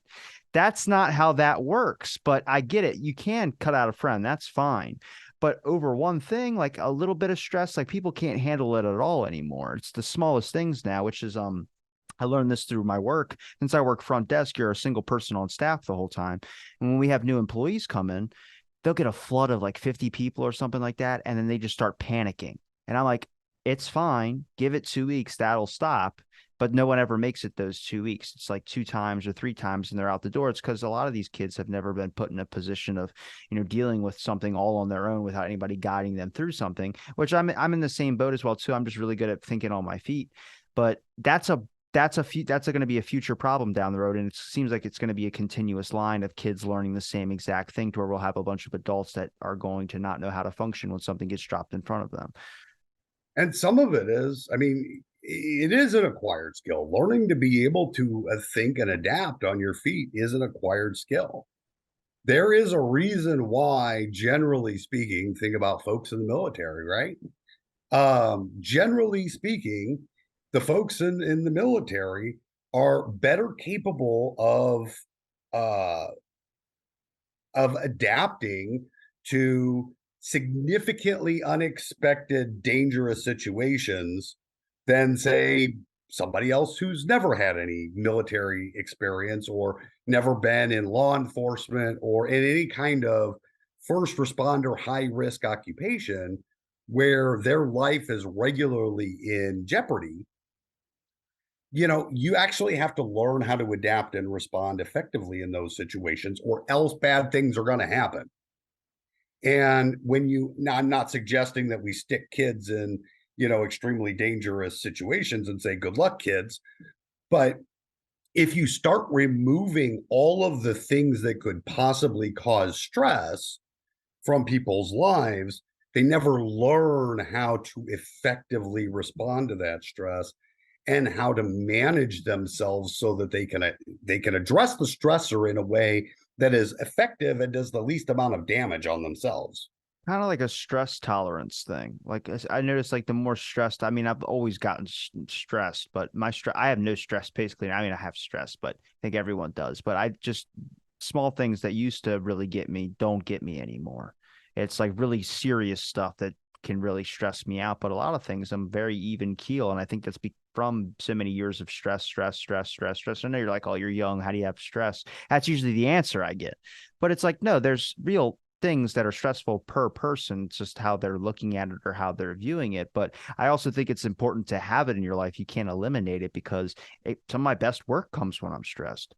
That's not how that works, but I get it. You can cut out a friend. That's fine. But over one thing, like a little bit of stress, like people can't handle it at all anymore. It's the smallest things now, which is, I learned this through my work. Since I work front desk, you're a single person on staff the whole time. And when we have new employees come in, they'll get a flood of like 50 people or something like that. And then they just start panicking. And I'm like, it's fine. Give it 2 weeks, that'll stop. But no one ever makes it those 2 weeks. It's like 2 times or 3 times and they're out the door. It's because a lot of these kids have never been put in a position of, dealing with something all on their own without anybody guiding them through something, which I'm in the same boat as well too. I'm just really good at thinking on my feet. But that's going to be a future problem down the road, and it seems like it's going to be a continuous line of kids learning the same exact thing, to where we'll have a bunch of adults that are going to not know how to function when something gets dropped in front of them. And some of it is, I mean, it is an acquired skill. Learning to be able to think and adapt on your feet is an acquired skill. There is a reason why, generally speaking, think about folks in the military, right? Generally speaking, the folks in the military are better capable uh, of adapting to significantly unexpected, dangerous situations than, say, somebody else who's never had any military experience or never been in law enforcement or in any kind of first responder high risk occupation where their life is regularly in jeopardy. You actually have to learn how to adapt and respond effectively in those situations, or else bad things are going to happen. And now I'm not suggesting that we stick kids in, extremely dangerous situations and say, good luck, kids. But if you start removing all of the things that could possibly cause stress from people's lives, they never learn how to effectively respond to that stress and how to manage themselves so that they can address the stressor in a way that is effective and does the least amount of damage on themselves. Kind of like a stress tolerance thing. Like I noticed, like the more stressed, I mean, I've always gotten stressed, but I have no stress basically. I mean, I have stress, but I think everyone does. But I just small things that used to really get me don't get me anymore. It's like really serious stuff that can really stress me out. But a lot of things, I'm very even keel, and I think that's from so many years of stress. I know you're like, oh, you're young. How do you have stress? That's usually the answer I get. But it's like, no, there's real things that are stressful per person. It's just how they're looking at it or how they're viewing it. But I also think it's important to have it in your life. You can't eliminate it, because some of my best work comes when I'm stressed.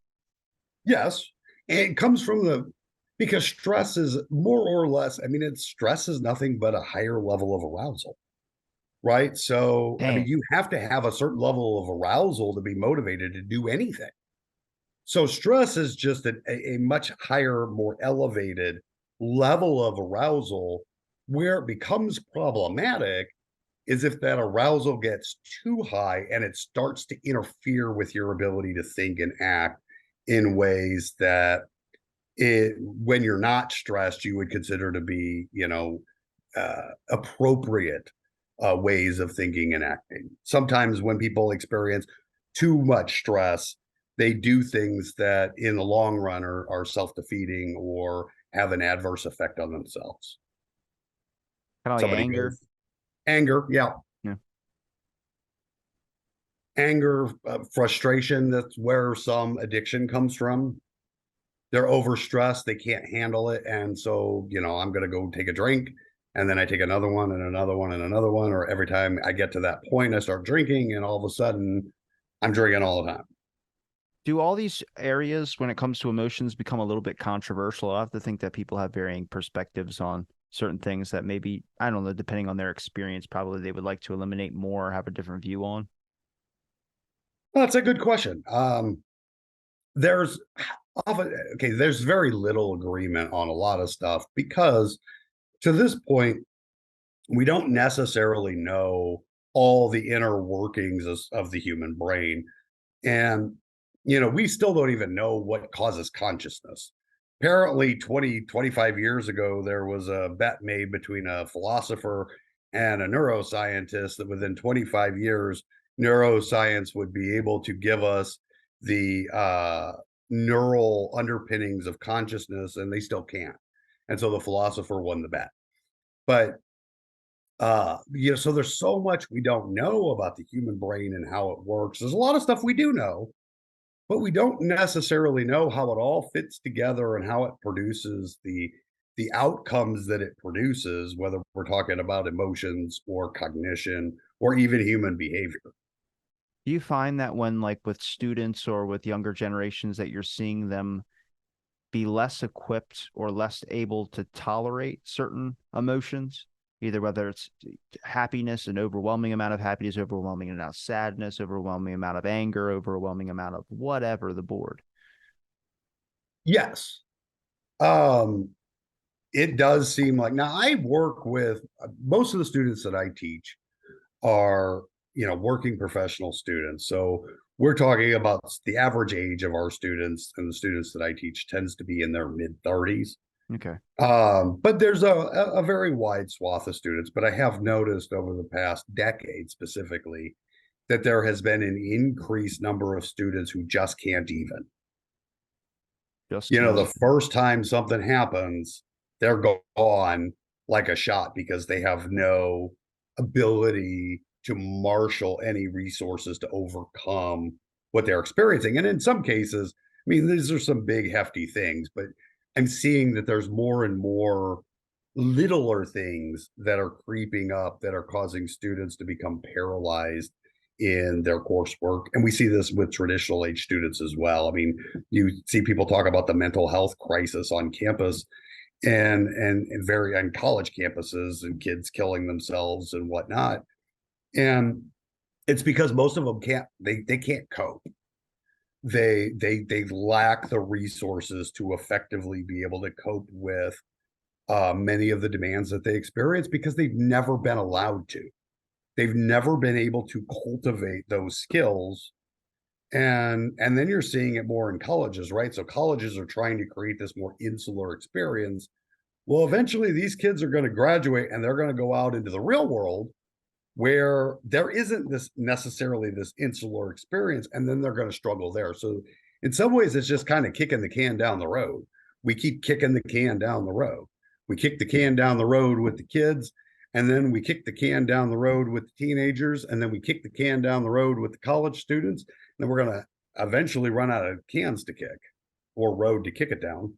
Yes, it comes from because stress is more or less, I mean, stress is nothing but a higher level of arousal, right? So, I mean, Damn. you have to have a certain level of arousal to be motivated to do anything. So stress is just a much higher, more elevated level of arousal. Where it becomes problematic is if that arousal gets too high and it starts to interfere with your ability to think and act in ways that when you're not stressed, you would consider to be, appropriate ways of thinking and acting. Sometimes when people experience too much stress, they do things that in the long run are self-defeating or have an adverse effect on themselves. Kind of like Somebody anger. goes, anger, yeah, Yeah. anger, frustration. That's where some addiction comes from. They're overstressed, they can't handle it. And so, I'm going to go take a drink. And then I take another one and another one and another one. Or every time I get to that point, I start drinking. And all of a sudden, I'm drinking all the time. Do all these areas, when it comes to emotions, become a little bit controversial? I have to think that people have varying perspectives on certain things that maybe, I don't know, depending on their experience, probably they would like to eliminate more or have a different view on. Well, that's a good question. There's there's very little agreement on a lot of stuff because to this point, we don't necessarily know all the inner workings of the human brain. And, we still don't even know what causes consciousness. Apparently, 25 years ago, there was a bet made between a philosopher and a neuroscientist that within 25 years, neuroscience would be able to give us the neural underpinnings of consciousness, and they still can't. And so the philosopher won the bet. But so there's so much we don't know about the human brain and how it works. There's a lot of stuff we do know, but we don't necessarily know how it all fits together and how it produces the the outcomes that it produces, whether we're talking about emotions or cognition or even human behavior. Do you find that when, like, with students or with younger generations, that you're seeing them be less equipped or less able to tolerate certain emotions, either whether it's happiness, an overwhelming amount of happiness, overwhelming amount of sadness, overwhelming amount of anger, overwhelming amount of whatever the board? Yes. Um, it does seem like, now I work with most of the students that I teach are, working professional students. So we're talking about the average age of our students, and the students that I teach tends to be in their mid 30s. Okay. But there's a very wide swath of students. But I have noticed over the past decade specifically that there has been an increased number of students who just can't even. Just can't. The first time something happens, they're gone like a shot because they have no ability to marshal any resources to overcome what they're experiencing. And in some cases, I mean, these are some big, hefty things, but I'm seeing that there's more and more littler things that are creeping up that are causing students to become paralyzed in their coursework. And we see this with traditional age students as well. I mean, you see people talk about the mental health crisis on campus and very on college campuses, and kids killing themselves and whatnot. And it's because most of them they can't cope. They lack the resources to effectively be able to cope with many of the demands that they experience because they've never been allowed to. They've never been able to cultivate those skills. And then you're seeing it more in colleges, right? So colleges are trying to create this more insular experience. Well, eventually these kids are going to graduate and they're going to go out into the real world where there isn't this necessarily this insular experience, and then they're going to struggle there. So in some ways, it's just kind of kicking the can down the road. We keep kicking the can down the road. We kick the can down the road with the kids, and then we kick the can down the road with the teenagers, and then we kick the can down the road with the college students. And then we're going to eventually run out of cans to kick or road to kick it down.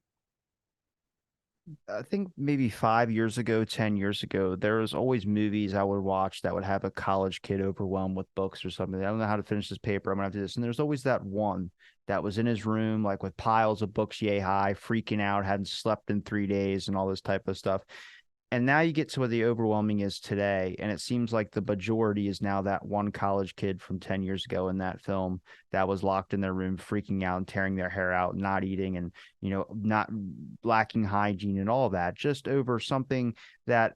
I think maybe 5 years ago, 10 years ago, there was always movies I would watch that would have a college kid overwhelmed with books or something. I don't know how to finish this paper. I'm gonna have to do this. And there's always that one that was in his room, like with piles of books, yay high, freaking out, hadn't slept in 3 days and all this type of stuff. And now you get to where the overwhelming is today. And it seems like the majority is now that one college kid from 10 years ago in that film that was locked in their room, freaking out and tearing their hair out, not eating and, not lacking hygiene and all that, just over something that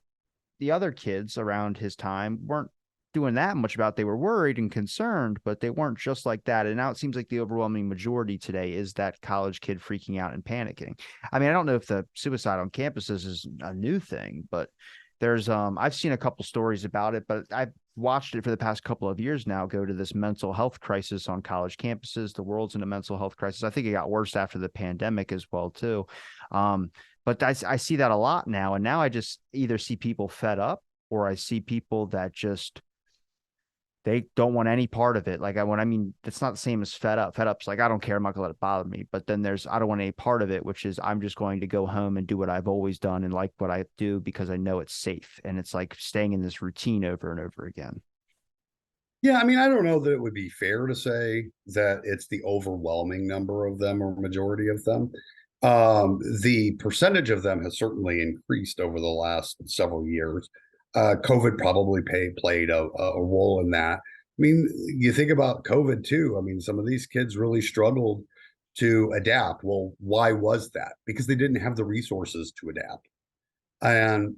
the other kids around his time weren't doing that much about. They were worried and concerned, but they weren't just like that. And now it seems like the overwhelming majority today is that college kid freaking out and panicking. I mean, I don't know if the suicide on campuses is a new thing, but there's I've seen a couple stories about it, but I've watched it for the past couple of years now go to this mental health crisis on college campuses. The world's in a mental health crisis. I think it got worse after the pandemic as well too. But I see that a lot now, and now I just either see people fed up or I see people that just they don't want any part of it. Like I mean, it's not the same as fed up. Fed up's like, I don't care. I'm not gonna let it bother me. But then there's, I don't want any part of it, which is I'm just going to go home and do what I've always done and like what I do because I know it's safe. And it's like staying in this routine over and over again. Yeah, I mean, I don't know that it would be fair to say that it's the overwhelming number of them or majority of them. The percentage of them has certainly increased over the last several years. COVID probably played a role in that. I mean, you think about COVID too. I mean, some of these kids really struggled to adapt. Well, why was that? Because they didn't have the resources to adapt. And,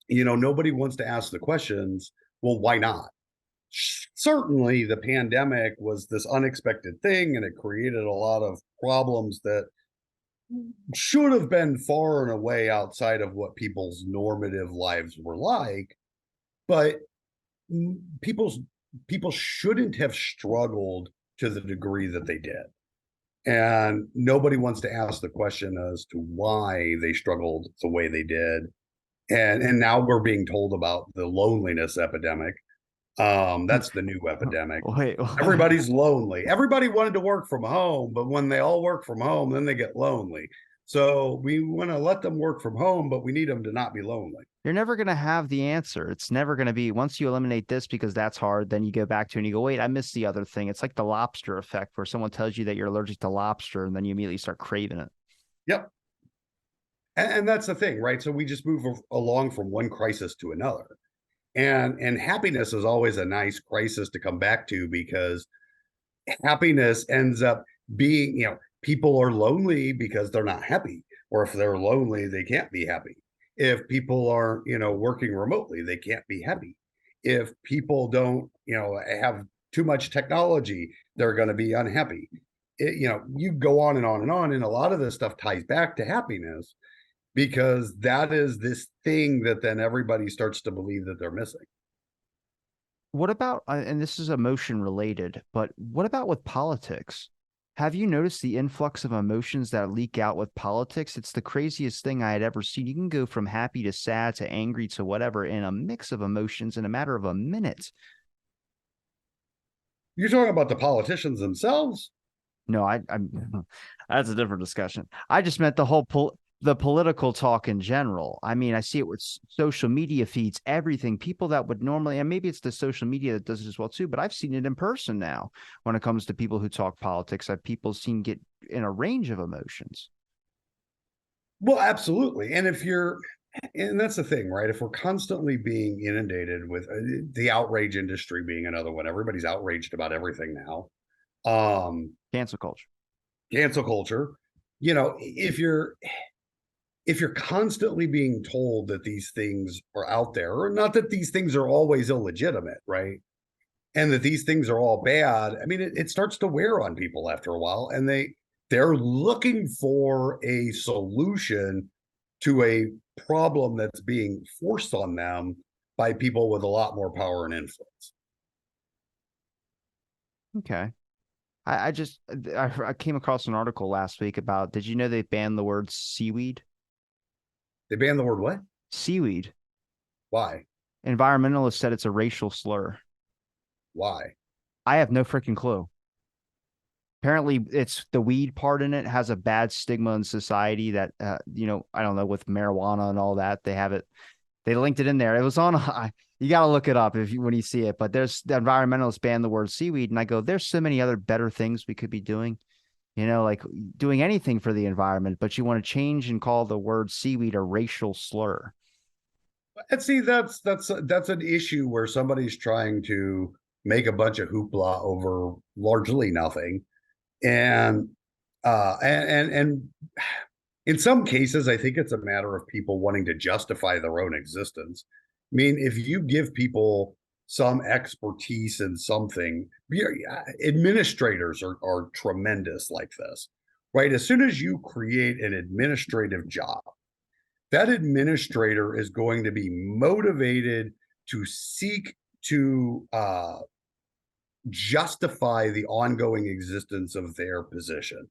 nobody wants to ask the questions, well, why not? Certainly the pandemic was this unexpected thing and it created a lot of problems that should have been far and away outside of what people's normative lives were like, but people's people shouldn't have struggled to the degree that they did. And nobody wants to ask the question as to why they struggled the way they did. And now we're being told about the loneliness epidemic. That's the new epidemic. Wait, Everybody's lonely. Everybody wanted to work from home, but when they all work from home, then they get lonely. So we want to let them work from home, but we need them to not be lonely. You're never going to have the answer. It's never going to be once you eliminate this because that's hard, then you go back to and you go, wait, I missed the other thing. It's like the lobster effect where someone tells you that you're allergic to lobster and then you immediately start craving it. Yep. And that's the thing, right? So we just move along from one crisis to another. And happiness is always a nice crisis to come back to because happiness ends up being, people are lonely because they're not happy. Or if they're lonely, they can't be happy. If people are, working remotely, they can't be happy. If people don't, have too much technology, they're going to be unhappy. You go on and on and on. And a lot of this stuff ties back to happiness because that is this thing that then everybody starts to believe that they're missing. What about, and this is emotion related, but what about with politics? Have you noticed the influx of emotions that leak out with politics? It's the craziest thing I had ever seen. You can go from happy to sad to angry to whatever in a mix of emotions in a matter of a minute. You're talking about the politicians themselves? No, I'm that's a different discussion. I just meant the political talk in general. I mean, I see it with social media feeds, everything. People that would normally, and maybe it's the social media that does it as well too, but I've seen it in person now when it comes to people who talk politics. I've people seen get in a range of emotions. Well, absolutely. And that's the thing, right? If we're constantly being inundated with the outrage industry being another one, everybody's outraged about everything now. Cancel culture. Cancel culture, if you're constantly being told that these things are out there, or not that these things are always illegitimate, right? And that these things are all bad, I mean, it starts to wear on people after a while, and they're looking for a solution to a problem that's being forced on them by people with a lot more power and influence. Okay. I came across an article last week about, did you know they banned the word seaweed? They banned the word what? Seaweed. Why? Environmentalists said it's a racial slur. Why? I have no freaking clue. Apparently, it's the weed part in it has a bad stigma in society that, I don't know, with marijuana and all that, they have it. They linked it in there. It was on, you got to look it up when you see it. But there's the environmentalists ban the word seaweed. And I go, there's so many other better things we could be doing, like doing anything for the environment. But you want to change and call the word seaweed a racial slur. And see, that's an issue where somebody's trying to make a bunch of hoopla over largely nothing, and in some cases, I think it's a matter of people wanting to justify their own existence. I mean, if you give people some expertise in something, administrators are tremendous like this, right? As soon as you create an administrative job, that administrator is going to be motivated to seek to justify the ongoing existence of their position.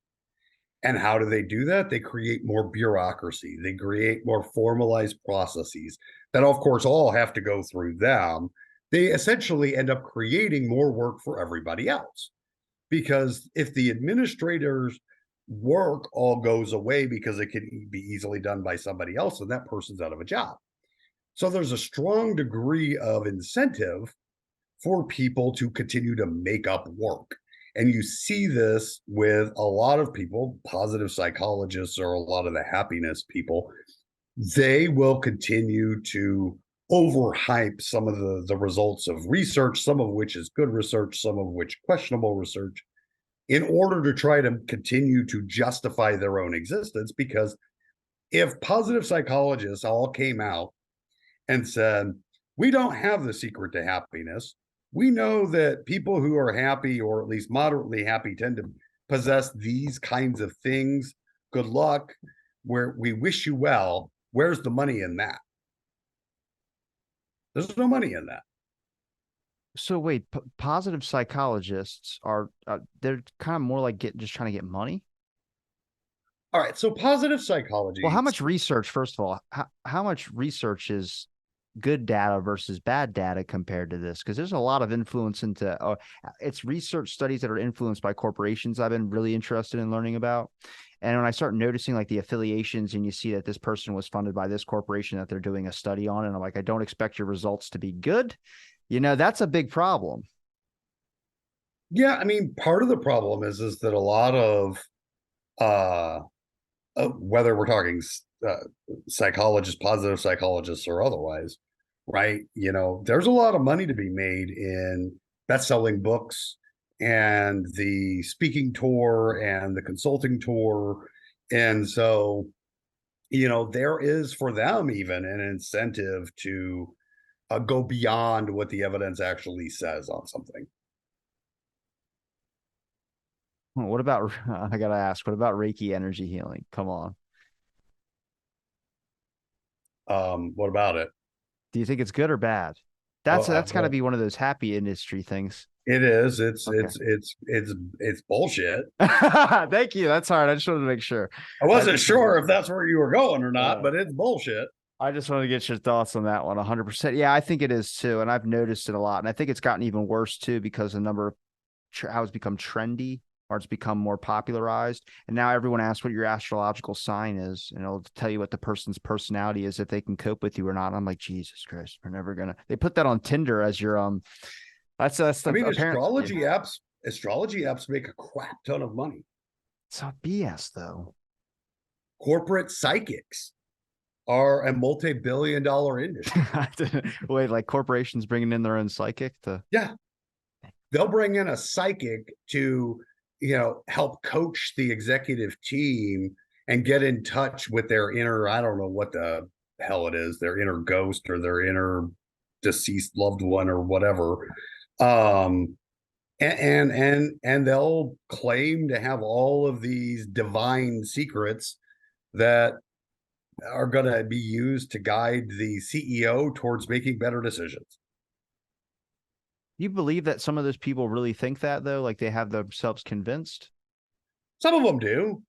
And how do they do that? They create more bureaucracy. They create more formalized processes that, of course, all have to go through them. They essentially end up creating more work for everybody else. Because if the administrators' work all goes away because it can be easily done by somebody else, and that person's out of a job. So there's a strong degree of incentive for people to continue to make up work. And you see this with a lot of people, positive psychologists or a lot of the happiness people. They will continue to overhype some of the results of research, some of which is good research, some of which questionable research, in order to try to continue to justify their own existence. Because if positive psychologists all came out and said, we don't have the secret to happiness, we know that people who are happy or at least moderately happy tend to possess these kinds of things. Good luck. Where we wish you well. Where's the money in that? There's no money in that. So wait, positive psychologists are they're kind of more like just trying to get money. All right. So positive psychology. Well, how much research, first of all, how much research is good data versus bad data compared to this? Because there's a lot of influence into it's research studies that are influenced by corporations I've been really interested in learning about. And when I start noticing like the affiliations and you see that this person was funded by this corporation that they're doing a study on, and I'm like, I don't expect your results to be good. That's a big problem. Yeah, I mean, part of the problem is that a lot of uh whether we're talking uh, psychologists, positive psychologists, or otherwise, right? There's a lot of money to be made in best-selling books and the speaking tour and the consulting tour. And so, there is for them even an incentive to go beyond what the evidence actually says on something. What about, I gotta ask, what about Reiki energy healing? Come on. What about it? Do you think it's good or bad? Oh, That's got to well, be one of those happy industry things. it is. It's Okay. it's it's it's it's bullshit. Thank you. That's hard. I just wanted to make sure. I I wasn't just wanted sure if that's where you were going or not, uh, but it's bullshit. I just want to get your thoughts on that one 100%. Yeah, I think it is too. And I've noticed it a lot. And I think it's gotten even worse too because the number of how it's become trendy or it's become more popularized. And now everyone asks what your astrological sign is, and it'll tell you what the person's personality is if they can cope with you or not. I'm like, Jesus Christ, we're never gonna. They put that on Tinder as your That's I the mean, apparent. astrology apps make a crap ton of money. It's not BS though. Corporate psychics are a multi-billion dollar industry. Wait, like corporations bringing in their own psychic to. Yeah. They'll bring in a psychic to, help coach the executive team and get in touch with their inner, I don't know what the hell it is, their inner ghost or their inner deceased loved one or whatever. Um, and they'll claim to have all of these divine secrets that are going to be used to guide the CEO towards making better decisions. You believe that some of those people really think that though, like they have themselves convinced? Some of them do.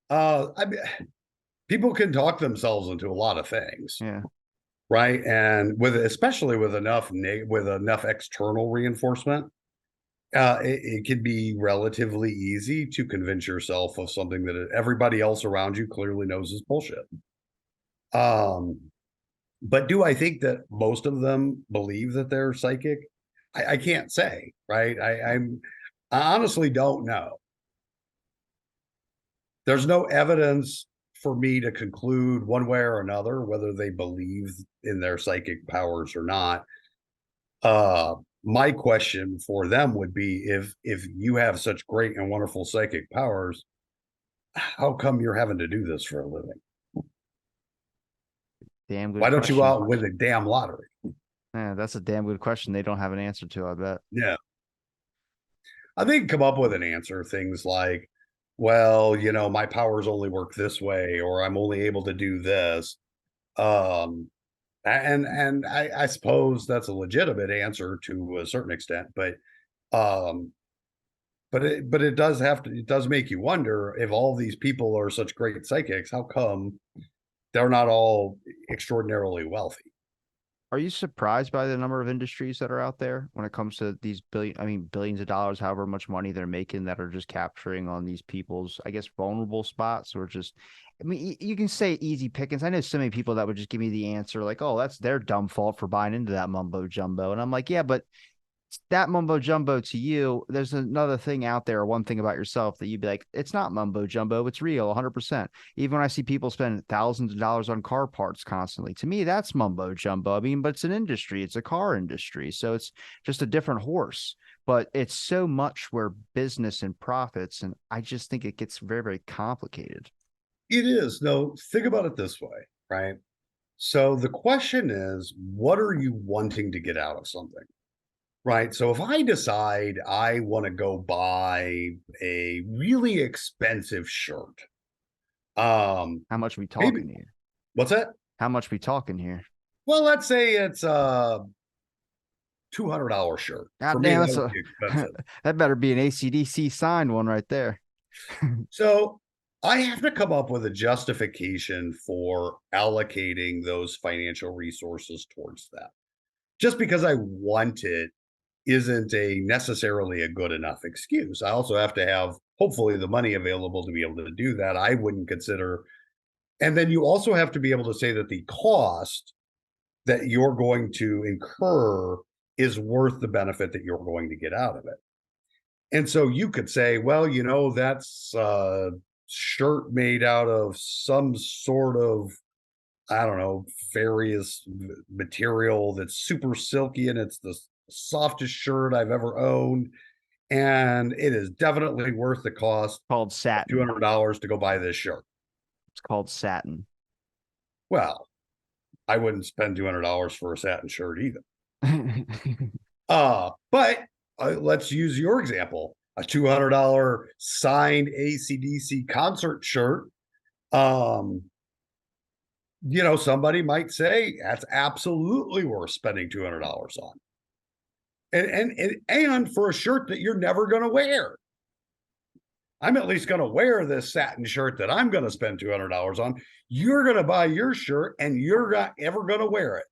I mean, people can talk themselves into a lot of things, Yeah. right? And especially with enough external reinforcement, it can be relatively easy to convince yourself of something that everybody else around you clearly knows is bullshit. Um, but do I think that most of them believe that they're psychic? I can't say, right? I honestly don't know. There's no evidence for me to conclude one way or another whether they believe in their psychic powers or not. My question for them would be, if you have such great and wonderful psychic powers, how come you're having to do this for a living? Damn Why good don't you go question. out and win a damn lottery? Yeah, that's a damn good question. They don't have an answer to, I bet. Yeah. I think come up with an answer. Things like, well, my powers only work this way, or I'm only able to do this. Um, and I suppose that's a legitimate answer to a certain extent, um, it does make you wonder, if all these people are such great psychics, how come they're not all extraordinarily wealthy? Are you surprised by the number of industries that are out there when it comes to these billions of dollars, however much money they're making that are just capturing on these people's, I guess, vulnerable spots or just, I mean, you can say easy pickings. I know so many people that would just give me the answer like, oh, that's their dumb fault for buying into that mumbo jumbo. And I'm like, yeah, but that mumbo jumbo to you, there's another thing out there, one thing about yourself that you'd be like, it's not mumbo jumbo, it's real 100%. Even when I see people spend thousands of dollars on car parts constantly, to me, that's mumbo jumbo. I mean, but it's an industry, it's a car industry. So it's just a different horse, but it's so much where business and profits. And I just think it gets very, very complicated. It is. No, think about it this way, right? So the question is, what are you wanting to get out of something? Right. So if I decide I want to go buy a really expensive shirt, How much we maybe talking here? what's that? How much we talking here? Well, let's say it's a $200 shirt. For God me, damn, that that's would a be expensive. that better be an ACDC signed one right there. So I have to come up with a justification for allocating those financial resources towards that. Just because I want it isn't a necessarily a good enough excuse. I also have to have hopefully the money available to be able to do that, I wouldn't consider. And then you also have to be able to say that the cost that you're going to incur is worth the benefit that you're going to get out of it. And so you could say, well, that's a shirt made out of some sort of, I don't know, various material that's super silky and it's the softest shirt I've ever owned. And it is definitely worth the cost Called of satin. $200 to go buy this shirt. It's called satin. Well, I wouldn't spend $200 for a satin shirt either. But let's use your example. A $200 signed AC/DC concert shirt. Somebody might say that's absolutely worth spending $200 on. And for a shirt that you're never going to wear. I'm at least going to wear this satin shirt that I'm going to spend $200 on. You're going to buy your shirt and you're not ever going to wear it.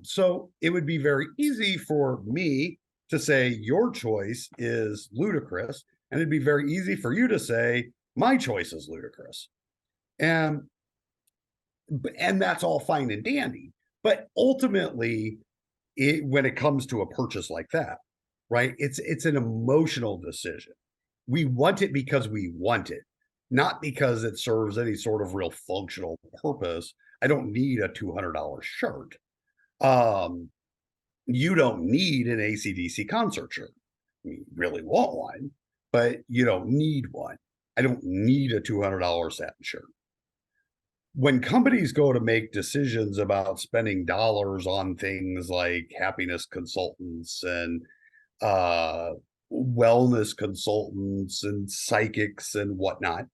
So it would be very easy for me to say your choice is ludicrous, and it'd be very easy for you to say my choice is ludicrous. And that's all fine and dandy. But ultimately, when it comes to a purchase like that, right? It's an emotional decision. We want it because we want it, not because it serves any sort of real functional purpose. I don't need a $200 shirt. You don't need an AC/DC concert shirt. You really want one, but you don't need one. I don't need a $200 satin shirt. When companies go to make decisions about spending dollars on things like happiness consultants and wellness consultants and psychics and whatnot,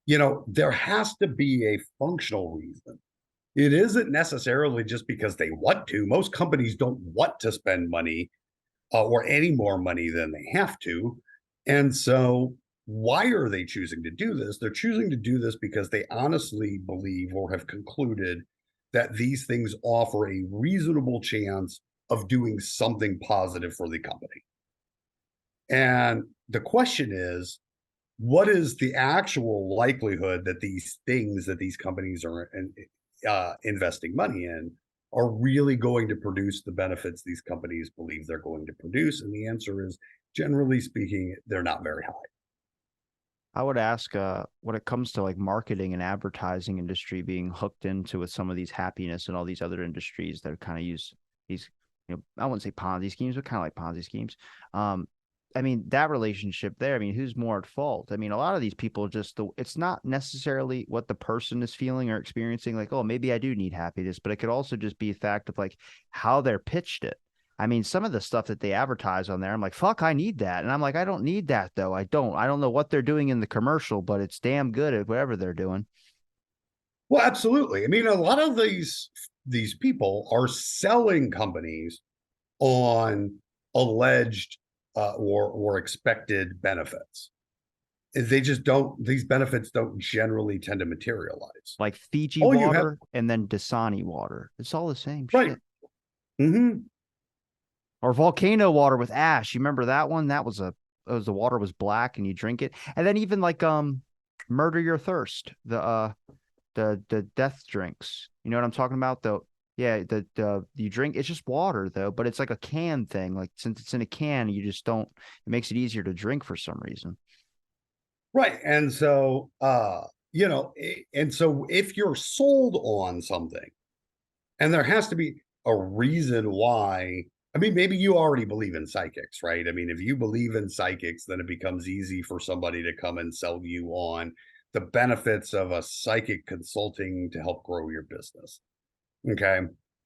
there has to be a functional reason. It isn't necessarily just because they want to. Most companies don't want to spend money or any more money than they have to. And so, why are they choosing to do this? They're choosing to do this because they honestly believe or have concluded that these things offer a reasonable chance of doing something positive for the company. And the question is, what is the actual likelihood that these things that these companies are investing money in are really going to produce the benefits these companies believe they're going to produce? And the answer is, generally speaking, they're not very high. I would ask, when it comes to like marketing and advertising industry being hooked into with some of these happiness and all these other industries that kind of use these, I wouldn't say Ponzi schemes, but kind of like Ponzi schemes. I mean, that relationship there, I mean, who's more at fault? I mean, a lot of these people it's not necessarily what the person is feeling or experiencing, like, oh, maybe I do need happiness, but it could also just be a fact of like how they're pitched it. I mean, some of the stuff that they advertise on there, I'm like, fuck, I need that. And I'm like, I don't need that though. I don't know what they're doing in the commercial, but it's damn good at whatever they're doing. Well, absolutely. I mean, a lot of these people are selling companies on alleged or expected benefits. They just don't. These benefits don't generally tend to materialize. Like Fiji All you have, water and then Dasani water. It's all the same right? shit. Mm-hmm. Or volcano water with ash. You remember that one? The water was black and you drink it. And then even like Murder Your Thirst, the death drinks. You know what I'm talking about? The you drink, it's just water though, but it's like a can thing. Like since it's in a can, you just don't, it makes it easier to drink for some reason. Right. And so and so if you're sold on something, and there has to be a reason why. I mean, maybe you already believe in psychics, right? I mean, if you believe in psychics, then it becomes easy for somebody to come and sell you on the benefits of a psychic consulting to help grow your business. Okay.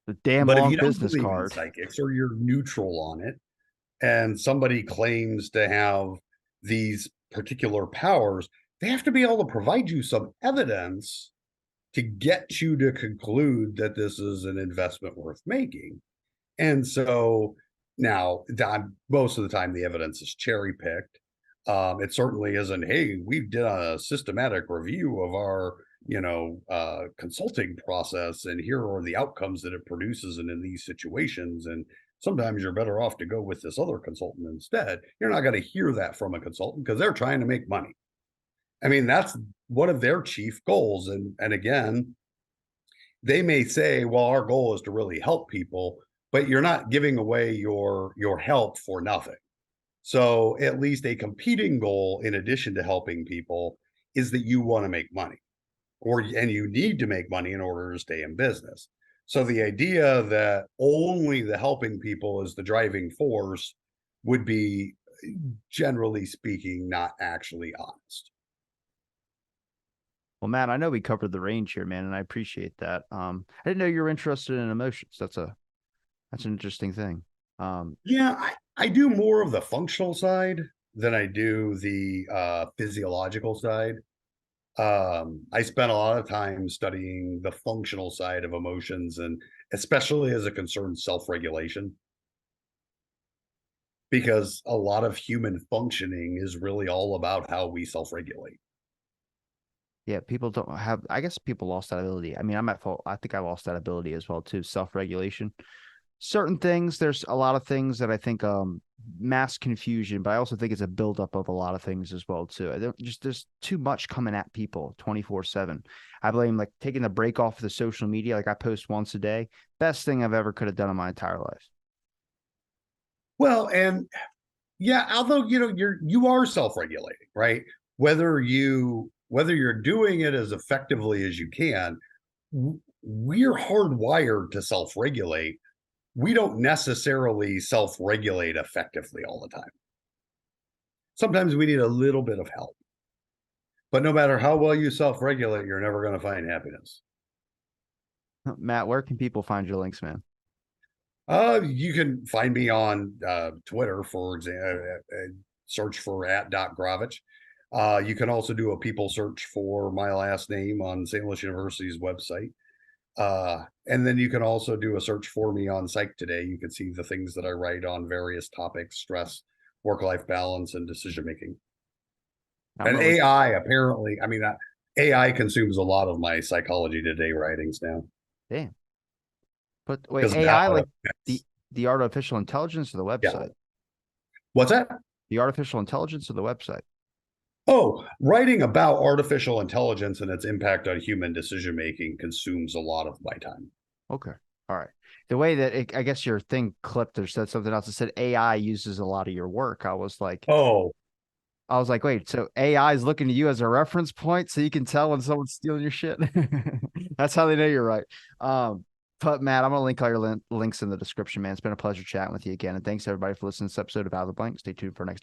The damn But if long you don't business believe in card. psychics or you're neutral on it, and somebody claims to have these particular powers, they have to be able to provide you some evidence to get you to conclude that this is an investment worth making. And so now, most of the time, the evidence is cherry picked. It certainly isn't, hey, we did a systematic review of our, consulting process, and here are the outcomes that it produces and in these situations. And sometimes you're better off to go with this other consultant instead. You're not going to hear that from a consultant because they're trying to make money. I mean, that's one of their chief goals. And again, they may say, well, our goal is to really help people, but you're not giving away your help for nothing. So at least a competing goal, in addition to helping people, is that you want to make money, and you need to make money in order to stay in business. So the idea that only the helping people is the driving force would be, generally speaking, not actually honest. Well, Matt, I know we covered the range here, man, and I appreciate that. I didn't know you were interested in emotions. That's an interesting thing. Yeah, I do more of the functional side than I do the physiological side. I spent a lot of time studying the functional side of emotions, and especially as it concerns self-regulation, because a lot of human functioning is really all about how we self-regulate. Yeah, people don't have, I guess people lost that ability. I mean, I'm at fault. I think I lost that ability as well, too. Self-regulation. Certain things, there's a lot of things that I think mass confusion, but I also think it's a buildup of a lot of things as well, too. I don't just, there's too much coming at people 24/7. I blame like taking the break off of the social media. Like I post once a day. Best thing I've ever could have done in my entire life. Well, and yeah, although you are self-regulating, right? Whether you're doing it as effectively as you can, we're hardwired to self-regulate. We don't necessarily self-regulate effectively all the time. Sometimes we need a little bit of help. But no matter how well you self-regulate, you're never going to find happiness. Matt, where can people find your links, man? You can find me on Twitter, for example, search for @Grawitch. You can also do a people search for my last name on St. Louis University's website. And then you can also do a search for me on Psych Today. You can see the things that I write on various topics: stress, work-life balance, and decision making. And AI, apparently, I mean, AI consumes a lot of my Psychology Today writings now. Damn. But wait, AI, like the artificial intelligence or the Yeah. website? What's that? The artificial intelligence or the website? Oh, writing about artificial intelligence and its impact on human decision making consumes a lot of my time. Okay. All right. The way that I guess your thing clipped or said something else, it said AI uses a lot of your work. I was like, wait, so AI is looking to you as a reference point so you can tell when someone's stealing your shit. That's how they know you're right. But Matt, I'm gonna link all your links in the description, man. It's been a pleasure chatting with you again, and thanks everybody for listening to this episode of Out of the Blank. Stay tuned for next.